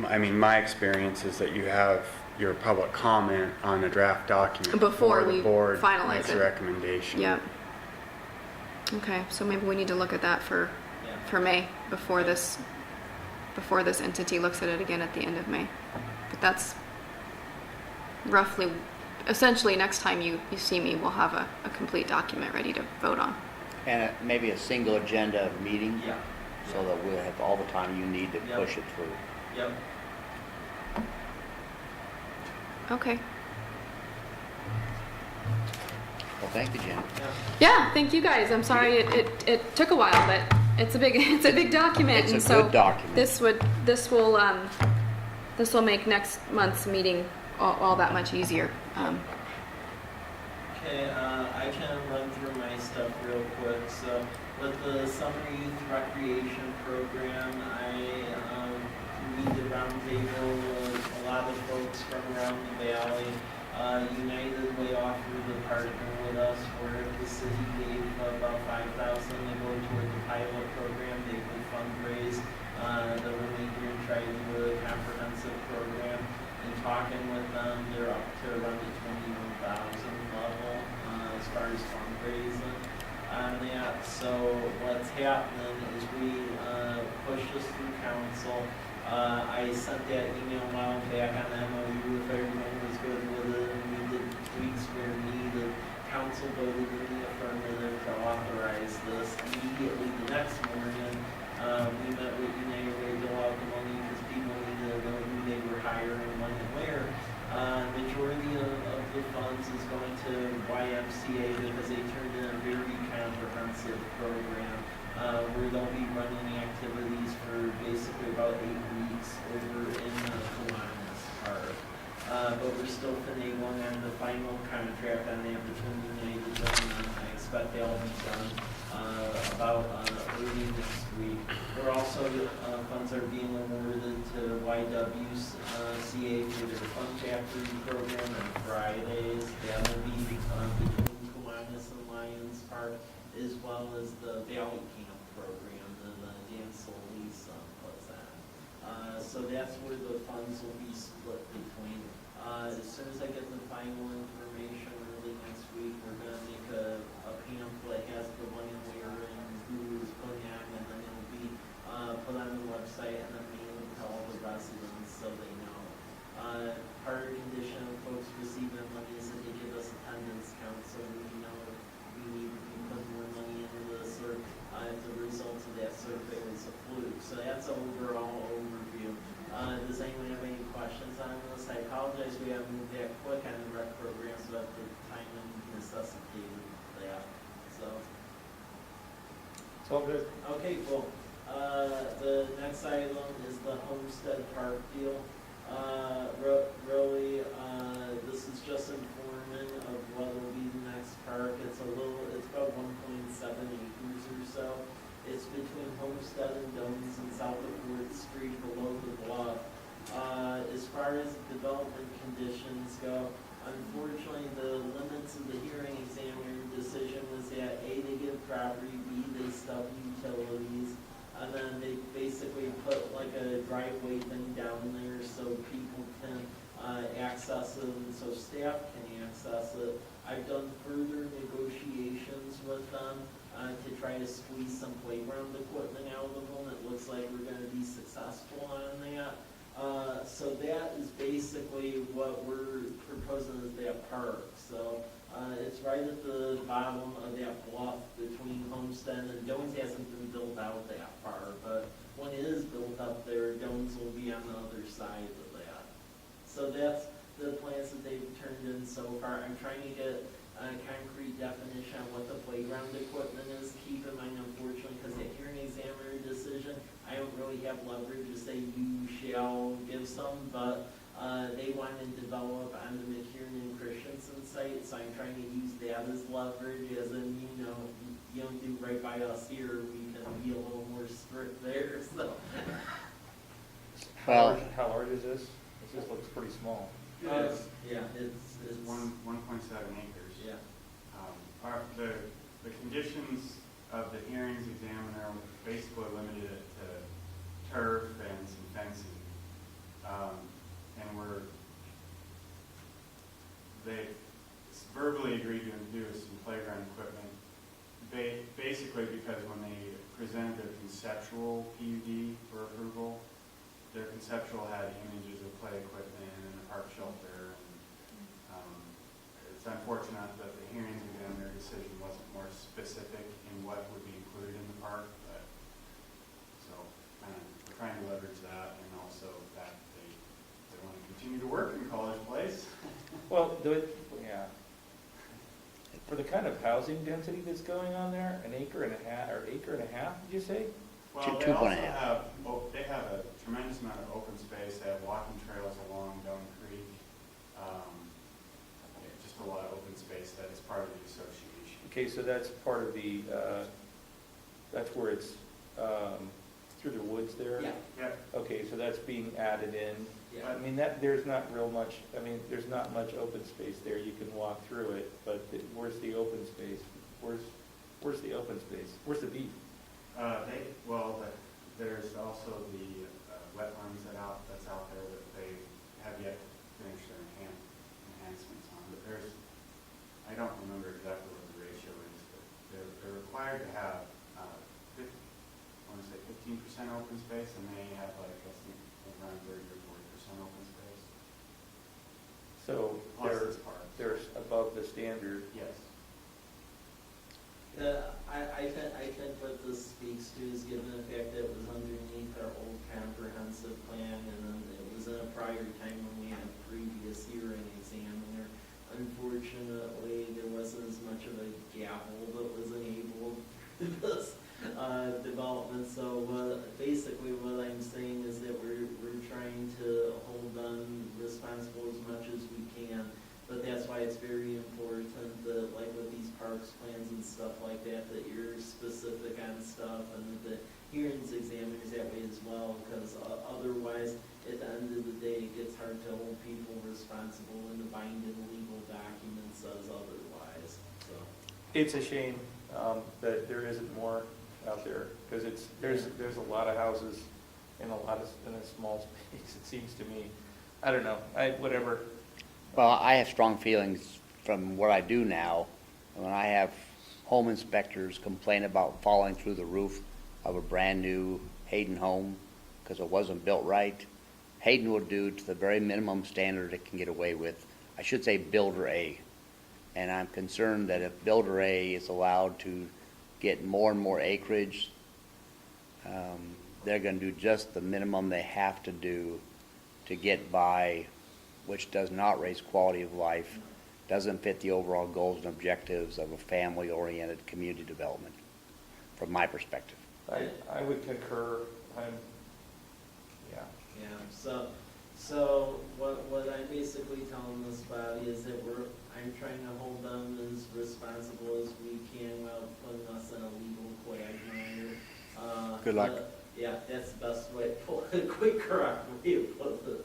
I mean, my experience is that you have your public comment on a draft document Before we the board finalize makes it. a recommendation. Yep. Okay, so maybe we need to look at that for now? May, before this entity looks at it again at the end of May. But that's roughly, essentially, next time you see me, we'll have a complete document ready to vote on. And maybe a single agenda meeting? Yeah. So that we'll have all the time you need to Yep. push it through. Yep. Okay. Well, thank you, Jen. Yeah, thank you guys. I'm sorry it took a while, but it's a big it's a big document, It's a and so good document. this will make next month's meeting all that much easier. Okay, I can run through my stuff real quick. So with the Summer Youth Recreation Program, I meet the roundtable with a lot of folks from around the valley. United Way offered to partner with us where the city gave about $5,000 to go toward the pilot program. They would fundraise the remainder and try to do a comprehensive program. And talking with them, they're up to around the 21,000 level as far as fundraising on that. So what's happening is we pushed this through council. I sent that email a while back on MOU if everyone was good with it, and we did tweaks where needed. Council voted in the affirmative to authorize this. Immediately the next morning, we met with United Way to dole out the money because people needed to know who they were hiring, when and where. Majority of the funds is going to YMCA because they turned in a very comprehensive program where they'll be running activities for basically about 8 weeks over in Kiwanis Park. But we're still finagling on the final contract on that between United and I expect they'll be done about early next week. We're also, funds are being awarded to YWCA for their Fun Factory program on Fridays. That will be between Kiwanis and Lions Park, as well as the Valley Camp program that Dan Solis puts on. So that's where the funds will be split between. As soon as I get the final information early next week, we're going to make a pamphlet that has the when and where and who is putting on, and then it'll be put on the website and then mailed to all the residents so they know. Part of the condition of folks receiving money is that they give us attendance count so we know if we need to be putting more money into this or if the result of that survey was a fluke. So that's an overall overview. Does anyone have any questions on this? I apologize we haven't moved that quick on the rec programs, but the timing necessitated that. So. It's all good. Okay, cool. The next item is the Homestead Park deal. Really, this is just informing of what will be the next park. It's about 1.7 acres or so. It's between Homestead and Domes and south of 4th Street below the bluff. As far as development conditions go, unfortunately the limits of the hearing examiner decision was that A, they give property, B, they stub utilities, and then they basically put like a driveway thing down there so people can access it and so staff can access it. I've done further negotiations with them to try to squeeze some playground equipment out of them. It looks like we're going to be successful on that. So that is basically what we're proposing as that park. So it's right at the bottom of that bluff between Homestead and Dones. Hasn't been built out that far, but when it is built up there, Dones will be on the other side of that. So that's the plans that they've turned in so far. I'm trying to get a concrete definition on what the playground equipment is. Keep in mind, unfortunately, because the hearing examiner decision, I don't really have leverage to say you shall give some, but they want to develop on the McKiernan and Christensen site, so I'm trying to use that as leverage, as in, you don't do right by us here, we can be a little more strict there, so. Well, How large is this? This just looks pretty small. Yeah, it's 1.7 acres. yeah. The conditions of the hearings examiner basically limited it to turf and some fencing. And they verbally agreed to do some playground equipment, basically because when they presented their conceptual PUD for approval, their conceptual had images of play equipment and a park shelter. It's unfortunate that the hearings examiner decision wasn't more specific in what would be included in the park, but so we're trying to leverage that, and also that they want to continue to work in College Place. for the kind of housing density that's going on there, an acre and a half, or acre and a half, did you say? Well, Two- they two also point a half. have, they have a tremendous amount of open space. They have walking trails along Dome Creek. Just a lot of open space that is part of the association. Okay, so that's part of the, that's where it's, through the woods there? Yeah. Yeah. Okay, so that's being added in. Yeah. I mean, there's not real much, I mean, there's not much open space there. You can walk through it, but where's the open space? Where's the open space? Where's the beef? There's also the wetlands that's out there that they have yet to finish their enhancements on. But I don't remember exactly what the ratio is, but they're required to have, I want to say 15% open space, and they have like, I think, around 30 or 40% open space. So Plus this part. they're above the standard. Yes. I think what this speaks to is given the fact that it was underneath our old comprehensive plan, and then it was in a prior time when we had a previous hearing examiner. Unfortunately, there wasn't as much of a gavel that was enabled to this development. So basically what I'm saying is that we're trying to hold them responsible as much as we can. But that's why it's very important that, like with these parks plans and stuff like that, that you're specific on stuff, and that the hearings examiners that way as well, because otherwise, at the end of the day, it gets hard to hold people responsible and to bind in legal documents as otherwise, so. It's a shame that there isn't more out there, because there's a lot of houses in a small space, it seems to me. I don't know, whatever. Well, I have strong feelings from what I do now. When I have home inspectors complain about falling through the roof of a brand-new Hayden home because it wasn't built right, Hayden will do to the very minimum standard it can get away with. I should say Builder A. And I'm concerned that if Builder A is allowed to get more and more acreage, they're going to do just the minimum they have to do to get by, which does not raise quality of life, doesn't fit the overall goals and objectives of a family-oriented community development, from my perspective. I would concur. Yeah. Yeah, so what I'm basically telling this body is that I'm trying to hold them as responsible as we can without putting us in a legal quagmire. Good luck. Yeah, that's the best way, quick, correct way to put it.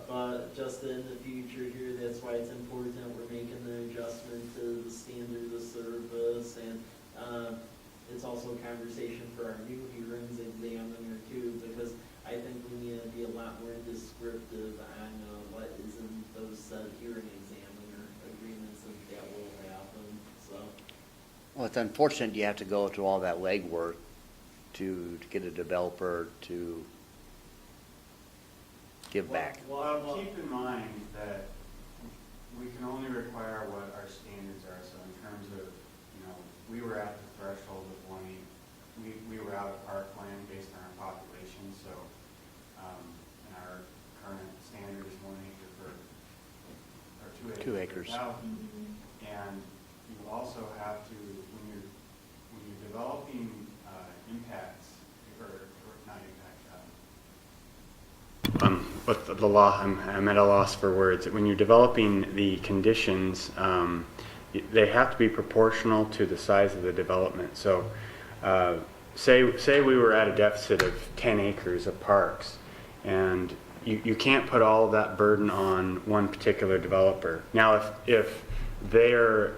But just in the future here, that's why it's important that we're making the adjustment to the standard of service, and it's also a conversation for our new hearings examiner too, because I think we need to be a lot more descriptive on what is in those hearing examiner agreements, and that will happen, so. Well, it's unfortunate you have to go through all that legwork to get a developer to give back. Well, keep in mind that we can only require what our standards are. So in terms of, we were at the threshold of wanting, we were out of parkland based on our population. So, and our current standard is 1 acre for, or 2 acres. 2 acres. And you also have to, when you're developing impacts, or not impact, but the law, I'm at a loss for words. When you're developing the conditions, they have to be proportional to the size of the development. So say we were at a deficit of 10 acres of parks, and you can't put all of that burden on one particular developer. Now, if their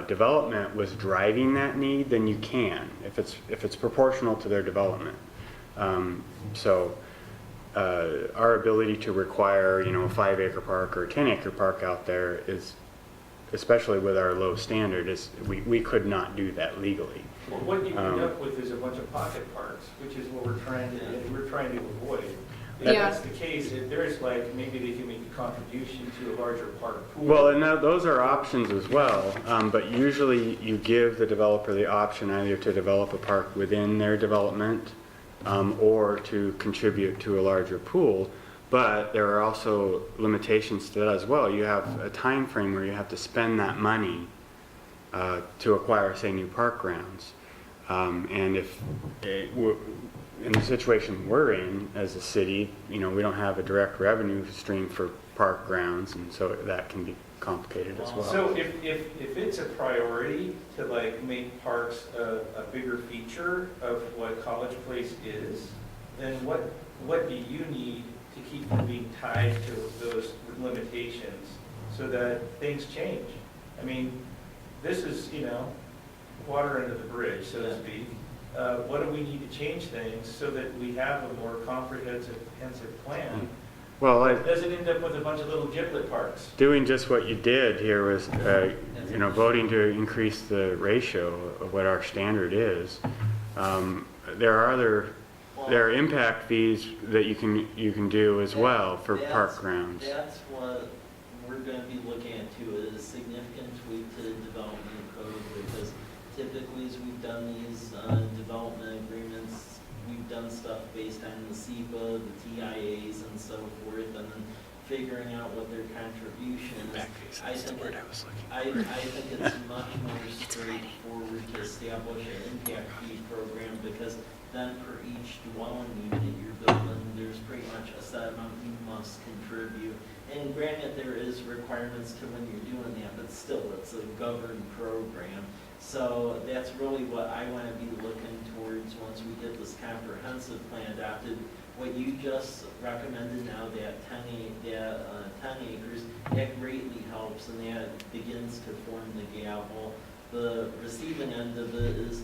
development was driving that need, then you can, if it's proportional to their development. Our ability to require, a 5-acre park or a 10-acre park out there is, especially with our low standard, is we could not do that legally. Well, what you end up with is a bunch of pocket parks, which is what we're trying to avoid. If that's the case, if there's maybe they can make a contribution to a larger park pool. Well, and those are options as well, but usually you give the developer the option either to develop a park within their development or to contribute to a larger pool. But there are also limitations to that as well. You have a time frame where you have to spend that money to acquire, say, new park grounds. And if in the situation we're in as a city, we don't have a direct revenue stream for park grounds, and so that can be complicated as well. So if it's a priority to like make parks a bigger feature of what College Place is, then what do you need to keep from being tied to those limitations so that things change? I mean, this is, water under the bridge, so to speak. What do we need to change things so that we have a more comprehensive plan? Well, It doesn't end up with a bunch of little giblet parks. doing just what you did here was, voting to increase the ratio of what our standard is. There are impact fees that you can do as well for park grounds. That's what we're going to be looking at too, is significant tweak to the development code, because typically as we've done these development agreements, we've done stuff based on the SEPA, the TIAs and so forth, and then figuring out what their contribution is. I think it's much more straightforward to establish an impact fee program, because then for each dwelling unit you're building, there's pretty much a set amount you must contribute. And granted, there is requirements to when you're doing that, but still, it's a governed program. So that's really what I want to be looking towards once we get this comprehensive plan adopted. What you just recommended now, that 10 acres, that greatly helps, and that begins to form the gavel. The receiving end of it is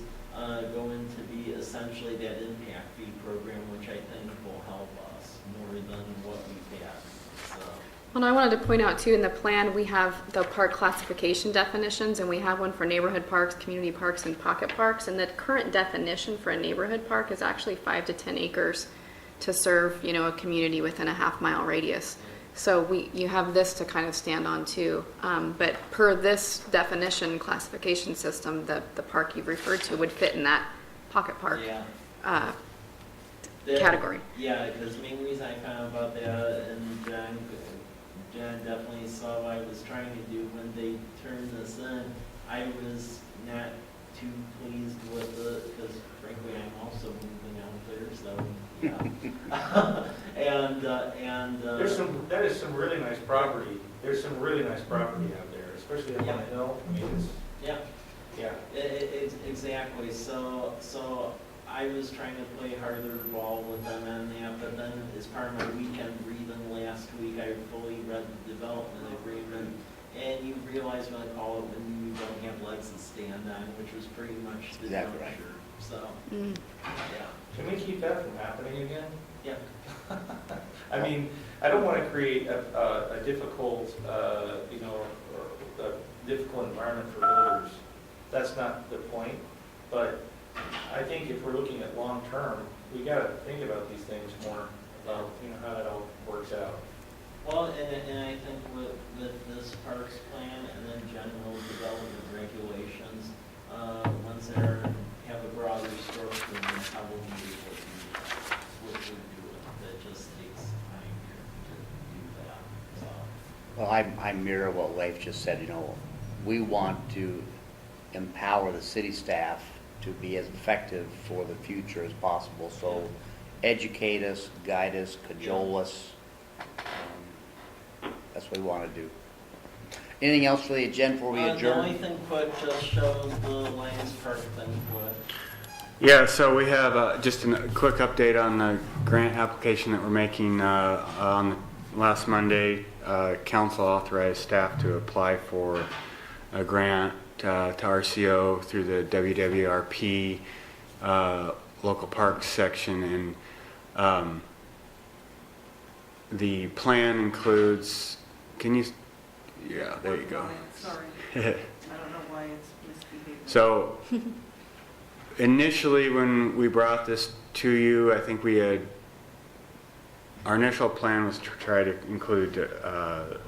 going to be essentially that impact fee program, which I think will help us more than what we've had. So. And I wanted to point out too, in the plan, we have the park classification definitions, and we have one for neighborhood parks, community parks, and pocket parks. And the current definition for a neighborhood park is actually 5 to 10 acres to serve, a community within a half-mile radius. So you have this to kind of stand on too. But per this definition classification system, the park you've referred to would fit in that pocket park category. Yeah, because the main reason I found out about that, and John definitely saw what I was trying to do when they turned this in. I was not too pleased with it, because frankly I'm also moving out there, so yeah. That is some really nice property. There's some really nice property out there, especially up on the hill. I mean, Exactly. So I was trying to play harder ball with them on that, but then as part of my weekend reading last week, I fully read the development agreement, and you realize what I call it when you don't have legs to stand on, which was pretty much the Exactly juncture. right. So, yeah. can we keep that from happening again? Yeah. I mean, I don't want to create a difficult, difficult environment for builders. That's not the point. But I think if we're looking at long term, we got to think about these things more about how that all works out. Well, and I think with this parks plan and then general development regulations, once they have a broader stroke, then probably what we do it. That just takes time here to do that. So. Well, I mirror what Leif just said, we want to empower the city staff to be as effective for the future as possible. So educate us, guide us, cajole us. That's what we want to do. Anything else for the agenda before we The adjourn? only thing quick just shows the Lions Park thing quick. Yeah, so we have just a quick update on the grant application that we're making. On last Monday, council authorized staff to apply for a grant to RCO through the WWRP local parks section, and the plan includes, yeah, there you go. Sorry, I don't know why it's misbehaving. So initially when we brought this to you, I think our initial plan was to try to include a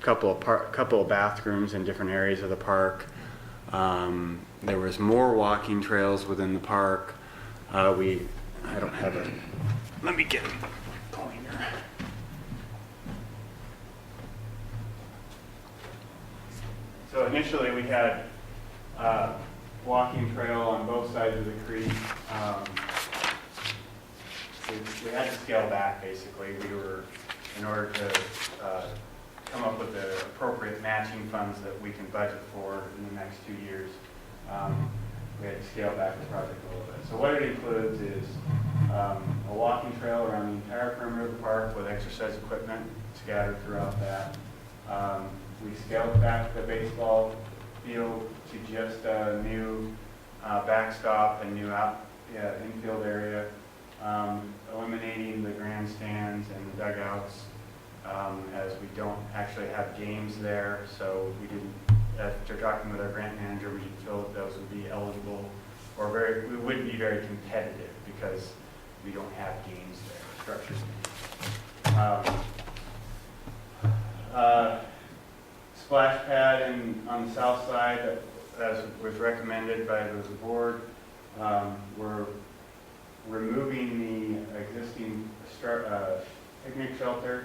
couple of bathrooms in different areas of the park. There was more walking trails within the park. I don't have a, let me get a pointer. So initially we had walking trail on both sides of the creek. We had to scale back, basically. In order to come up with the appropriate matching funds that we can budget for in the next 2 years, we had to scale back the project a little bit. So what it includes is a walking trail around the entire perimeter of the park with exercise equipment scattered throughout that. We scaled back the baseball field to just a new backstop and new infield area, eliminating the grandstands and the dugouts, as we don't actually have games there. So we didn't, after talking with our grant manager, we didn't feel that those would be eligible, or we wouldn't be very competitive because we don't have games there, structures. Splash pad on the south side, as was recommended by the board. We're removing the existing picnic shelter,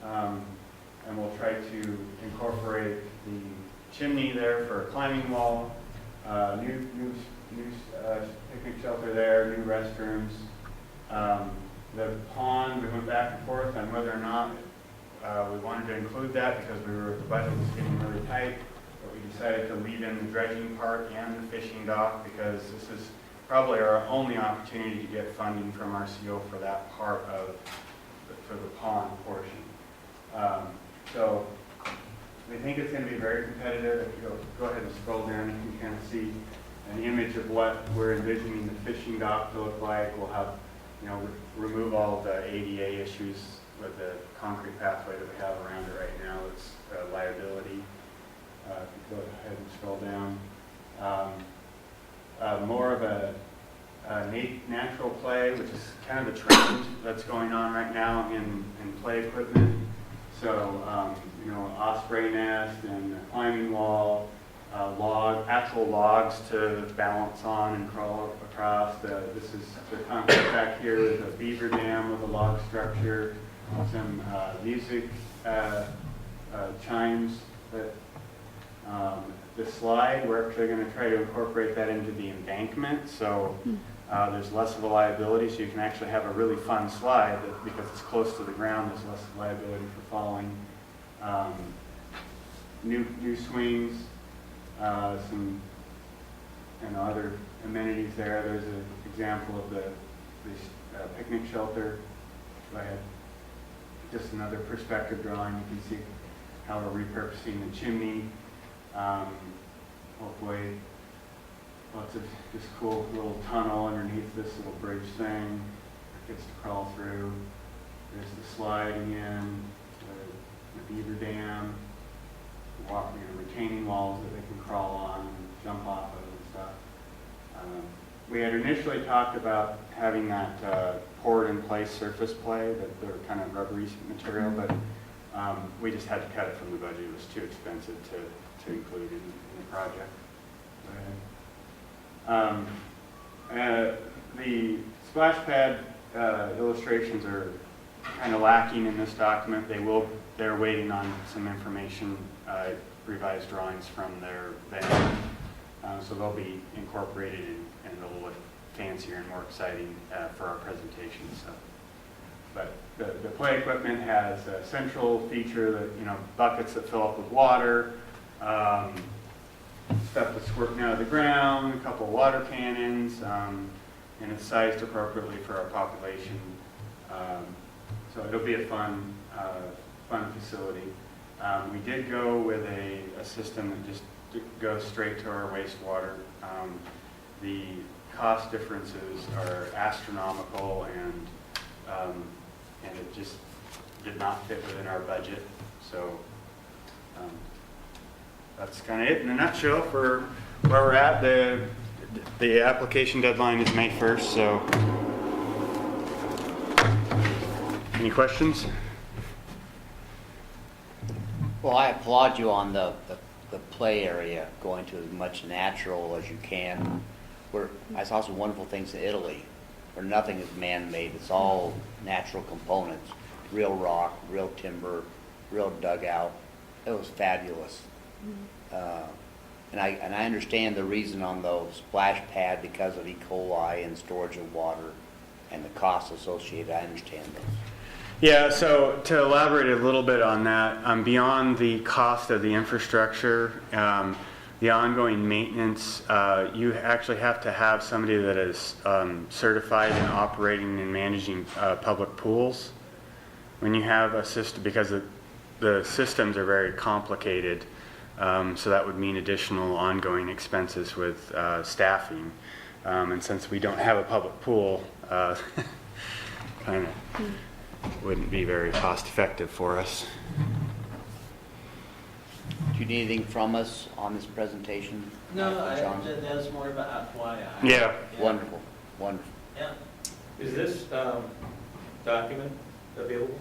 and we'll try to incorporate the chimney there for a climbing wall, new picnic shelter there, new restrooms. The pond, we went back and forth on whether or not we wanted to include that because the budget was getting really tight, but we decided to leave in the dredging part and the fishing dock because this is probably our only opportunity to get funding from RCO for that part of for the pond portion. So we think it's going to be very competitive. If you go ahead and scroll down, you can kind of see an image of what we're envisioning the fishing dock to look like. We'll have, remove all the ADA issues with the concrete pathway that we have around it right now. It's liability. Go ahead and scroll down. More of a natural play, which is kind of a trend that's going on right now in play equipment. So, osprey nest and a climbing wall, actual logs to balance on and crawl across. This is the concrete back here with a beaver dam with a log structure, some music chimes. The slide, we're actually going to try to incorporate that into the embankment, so there's less of a liability, so you can actually have a really fun slide because it's close to the ground. There's less liability for falling. New swings, some other amenities there. There's an example of the picnic shelter. Go ahead. Just another perspective drawing. You can see how we're repurposing the chimney. Hopefully, lots of this cool little tunnel underneath this little bridge thing that gets to crawl through. There's the slide again, the beaver dam, retaining walls that they can crawl on and jump off of and stuff. We had initially talked about having that poured-in-place surface play, that they're kind of rubbery material, but we just had to cut it from the budget. It was too expensive to include in the project. The splash pad illustrations are kind of lacking in this document. They're waiting on some information, revised drawings from their vendor. So they'll be incorporated and they'll look fancier and more exciting for our presentation. So, but the play equipment has a central feature that, buckets that fill up with water, stuff that's squirting out of the ground, a couple of water cannons, and it's sized appropriately for our population. So it'll be a fun facility. We did go with a system that just goes straight to our wastewater. The cost differences are astronomical, and it just did not fit within our budget. So that's kind of it in a nutshell for where we're at. The application deadline is May 1st, so any questions? Well, I applaud you on the play area, going to as much natural as you can. I saw some wonderful things in Italy where nothing is man-made. It's all natural components, real rock, real timber, real dugout. It was fabulous. And I understand the reason on the splash pad because of E. coli and storage of water and the costs associated. I understand those. Yeah, so to elaborate a little bit on that, beyond the cost of the infrastructure, the ongoing maintenance, you actually have to have somebody that is certified in operating and managing public pools. When you have a system, because the systems are very complicated, so that would mean additional ongoing expenses with staffing. And since we don't have a public pool, kind of wouldn't be very cost effective for us. Do you need anything from us on this presentation? No, John? that was more of a FYI. Yeah. Wonderful, wonderful. Yeah. Is this document available?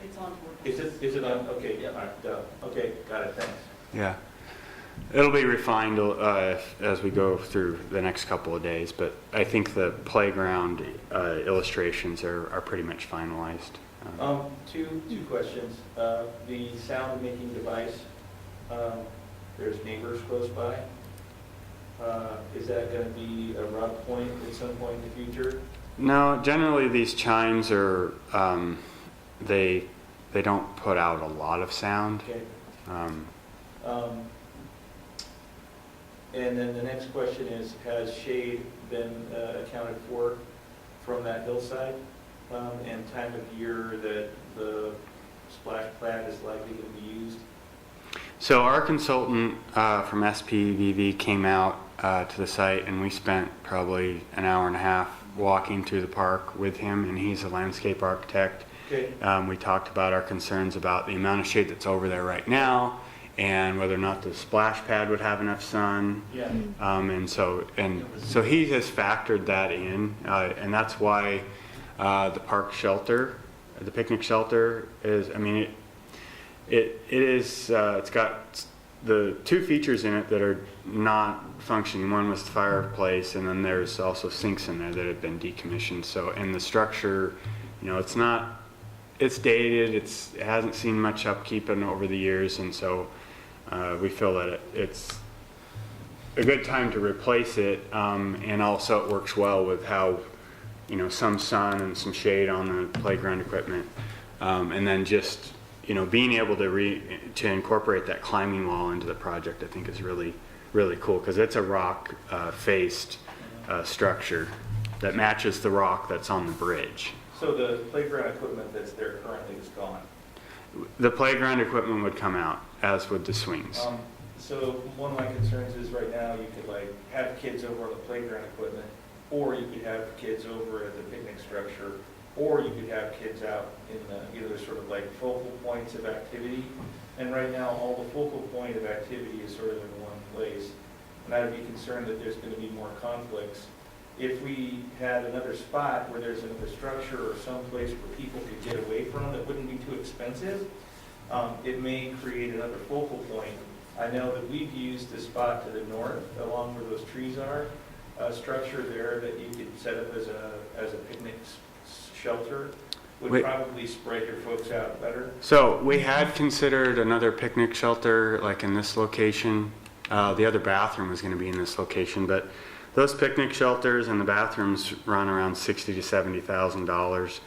It's on board. Is it on, okay, Yeah. all right, okay, got it, thanks. Yeah. It'll be refined as we go through the next couple of days, but I think the playground illustrations are pretty much finalized. Two questions. The sound making device, there's neighbors close by. Is that going to be a rough point at some point in the future? No, generally these chimes are, they don't put out a lot of sound. Okay. Um, And then the next question is, has shade been accounted for from that hillside? And time of year that the splash pad is likely to be used? So our consultant from SPVV came out to the site, and we spent probably an hour and a half walking through the park with him, and he's a landscape architect. Okay. We talked about our concerns about the amount of shade that's over there right now, and whether or not the splash pad would have enough sun. Yeah. And so he has factored that in, and that's why the park shelter, the picnic shelter is, I mean, it is, it's got the two features in it that are not functioning. One was the fireplace, and then there's also sinks in there that have been decommissioned. So, and the structure, you know, it's dated, it hasn't seen much upkeep over the years, and so we feel that it's a good time to replace it, and also it works well with how, you know, some sun and some shade on the playground equipment, and then just, you know, being able to incorporate that climbing wall into the project, I think is really, really cool, because it's a rock faced structure that matches the rock that's on the bridge. So the playground equipment that's there currently is gone? The playground equipment would come out, as would the swings. So one of my concerns is right now you could like have kids over on the playground equipment, or you could have kids over at the picnic structure, or you could have kids out in the, you know, there's sort of like focal points of activity. And right now, all the focal point of activity is sort of in one place. And I would be concerned that there's going to be more conflicts. If we had another spot where there's another structure or some place where people could get away from that wouldn't be too expensive, it may create another focal point. I know that we've used the spot to the north, along where those trees are, a structure there that you could set up as a picnic shelter. Would probably spread your folks out better. So we had considered another picnic shelter, like in this location. The other bathroom was going to be in this location, but those picnic shelters and the bathrooms run around $60,000 to $70,000.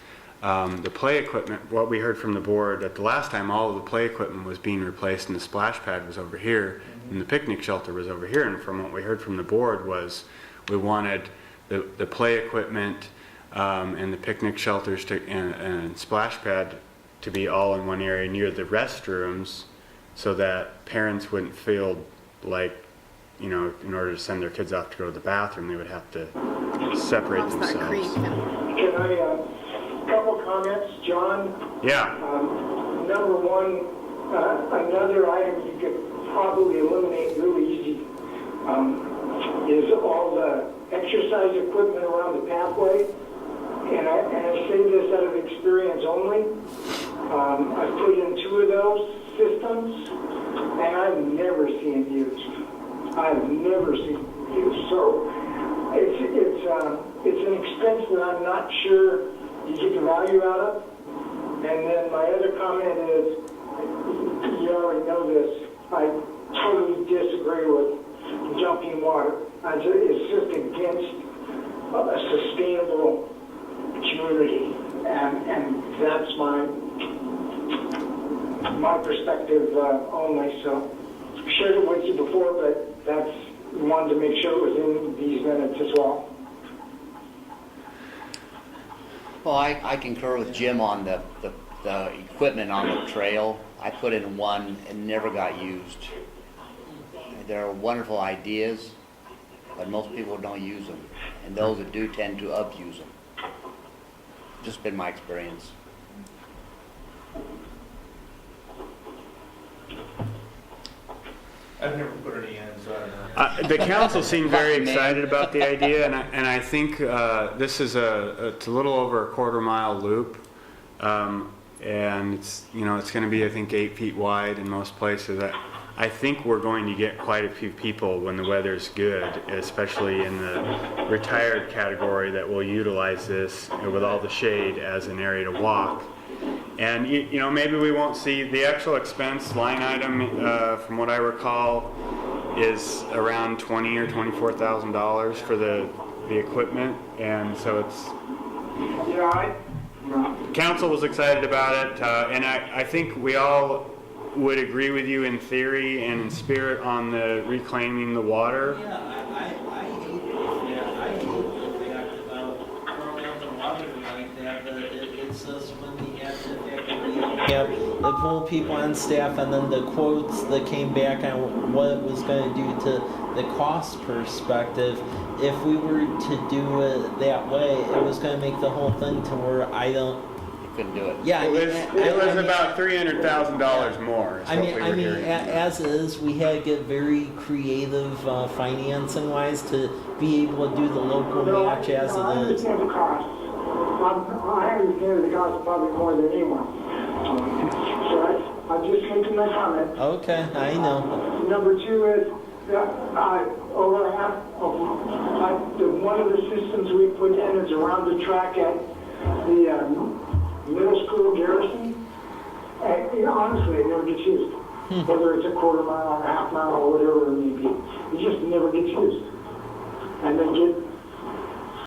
The play equipment, what we heard from the board, that the last time all of the play equipment was being replaced and the splash pad was over here, and the picnic shelter was over here. And from what we heard from the board was we wanted the play equipment and the picnic shelters and splash pad to be all in one area near the restrooms, so that parents wouldn't feel like, you know, in order to send their kids off to go to the bathroom, they would have to separate Across that themselves. creek. Can I, couple comments, John? Yeah. Number one, another item you could probably eliminate really easy is all the exercise equipment around the pathway. And I say this out of experience only. I've put in 2 of those systems, and I've never seen it used. I've never seen it used. So it's an expense that I'm not sure you get the value out of. And then my other comment is, you already know this, I totally disagree with dumping water. It's just against a sustainable community, and that's my perspective only. So shared it with you before, but that's wanted to make sure it was in these minutes as well. Well, I concur with Jim on the equipment on the trail. I put in one and never got used. There are wonderful ideas, but most people don't use them. And those that do tend to abuse them. Just been my experience. I've never put any in, so I don't know. The council seemed very excited about the idea, and I think this is it's a little over a quarter-mile loop, and it's going to be, I think, 8 feet wide in most places. I think we're going to get quite a few people when the weather's good, especially in the retired category, that will utilize this with all the shade as an area to walk. And maybe we won't see the actual expense line item, from what I recall, is around $20,000 or $24,000 for the equipment, and so it's. Council was excited about it, and I think we all would agree with you in theory and in spirit on the reclaiming the water. Yeah, I hate the fact about throwing out the water like that, but it's just when the fact that we have the full people on staff, and then the quotes that came back on what it was going to do to the cost perspective. If we were to do it that way, it was going to make the whole thing to where Couldn't do it. Yeah, It was about $300,000 more. I mean, as is, we had to get very creative financing wise to be able to do the local match as I it is. understand the cost. I understand the cost probably more than anyone. So I'm just making my comment. Okay, I know. Number two is, over half of one of the systems we put in is around the track at the middle school garrison. And honestly, it never gets used. Whether it's a quarter mile or a half mile or whatever it may be. It just never gets used. And then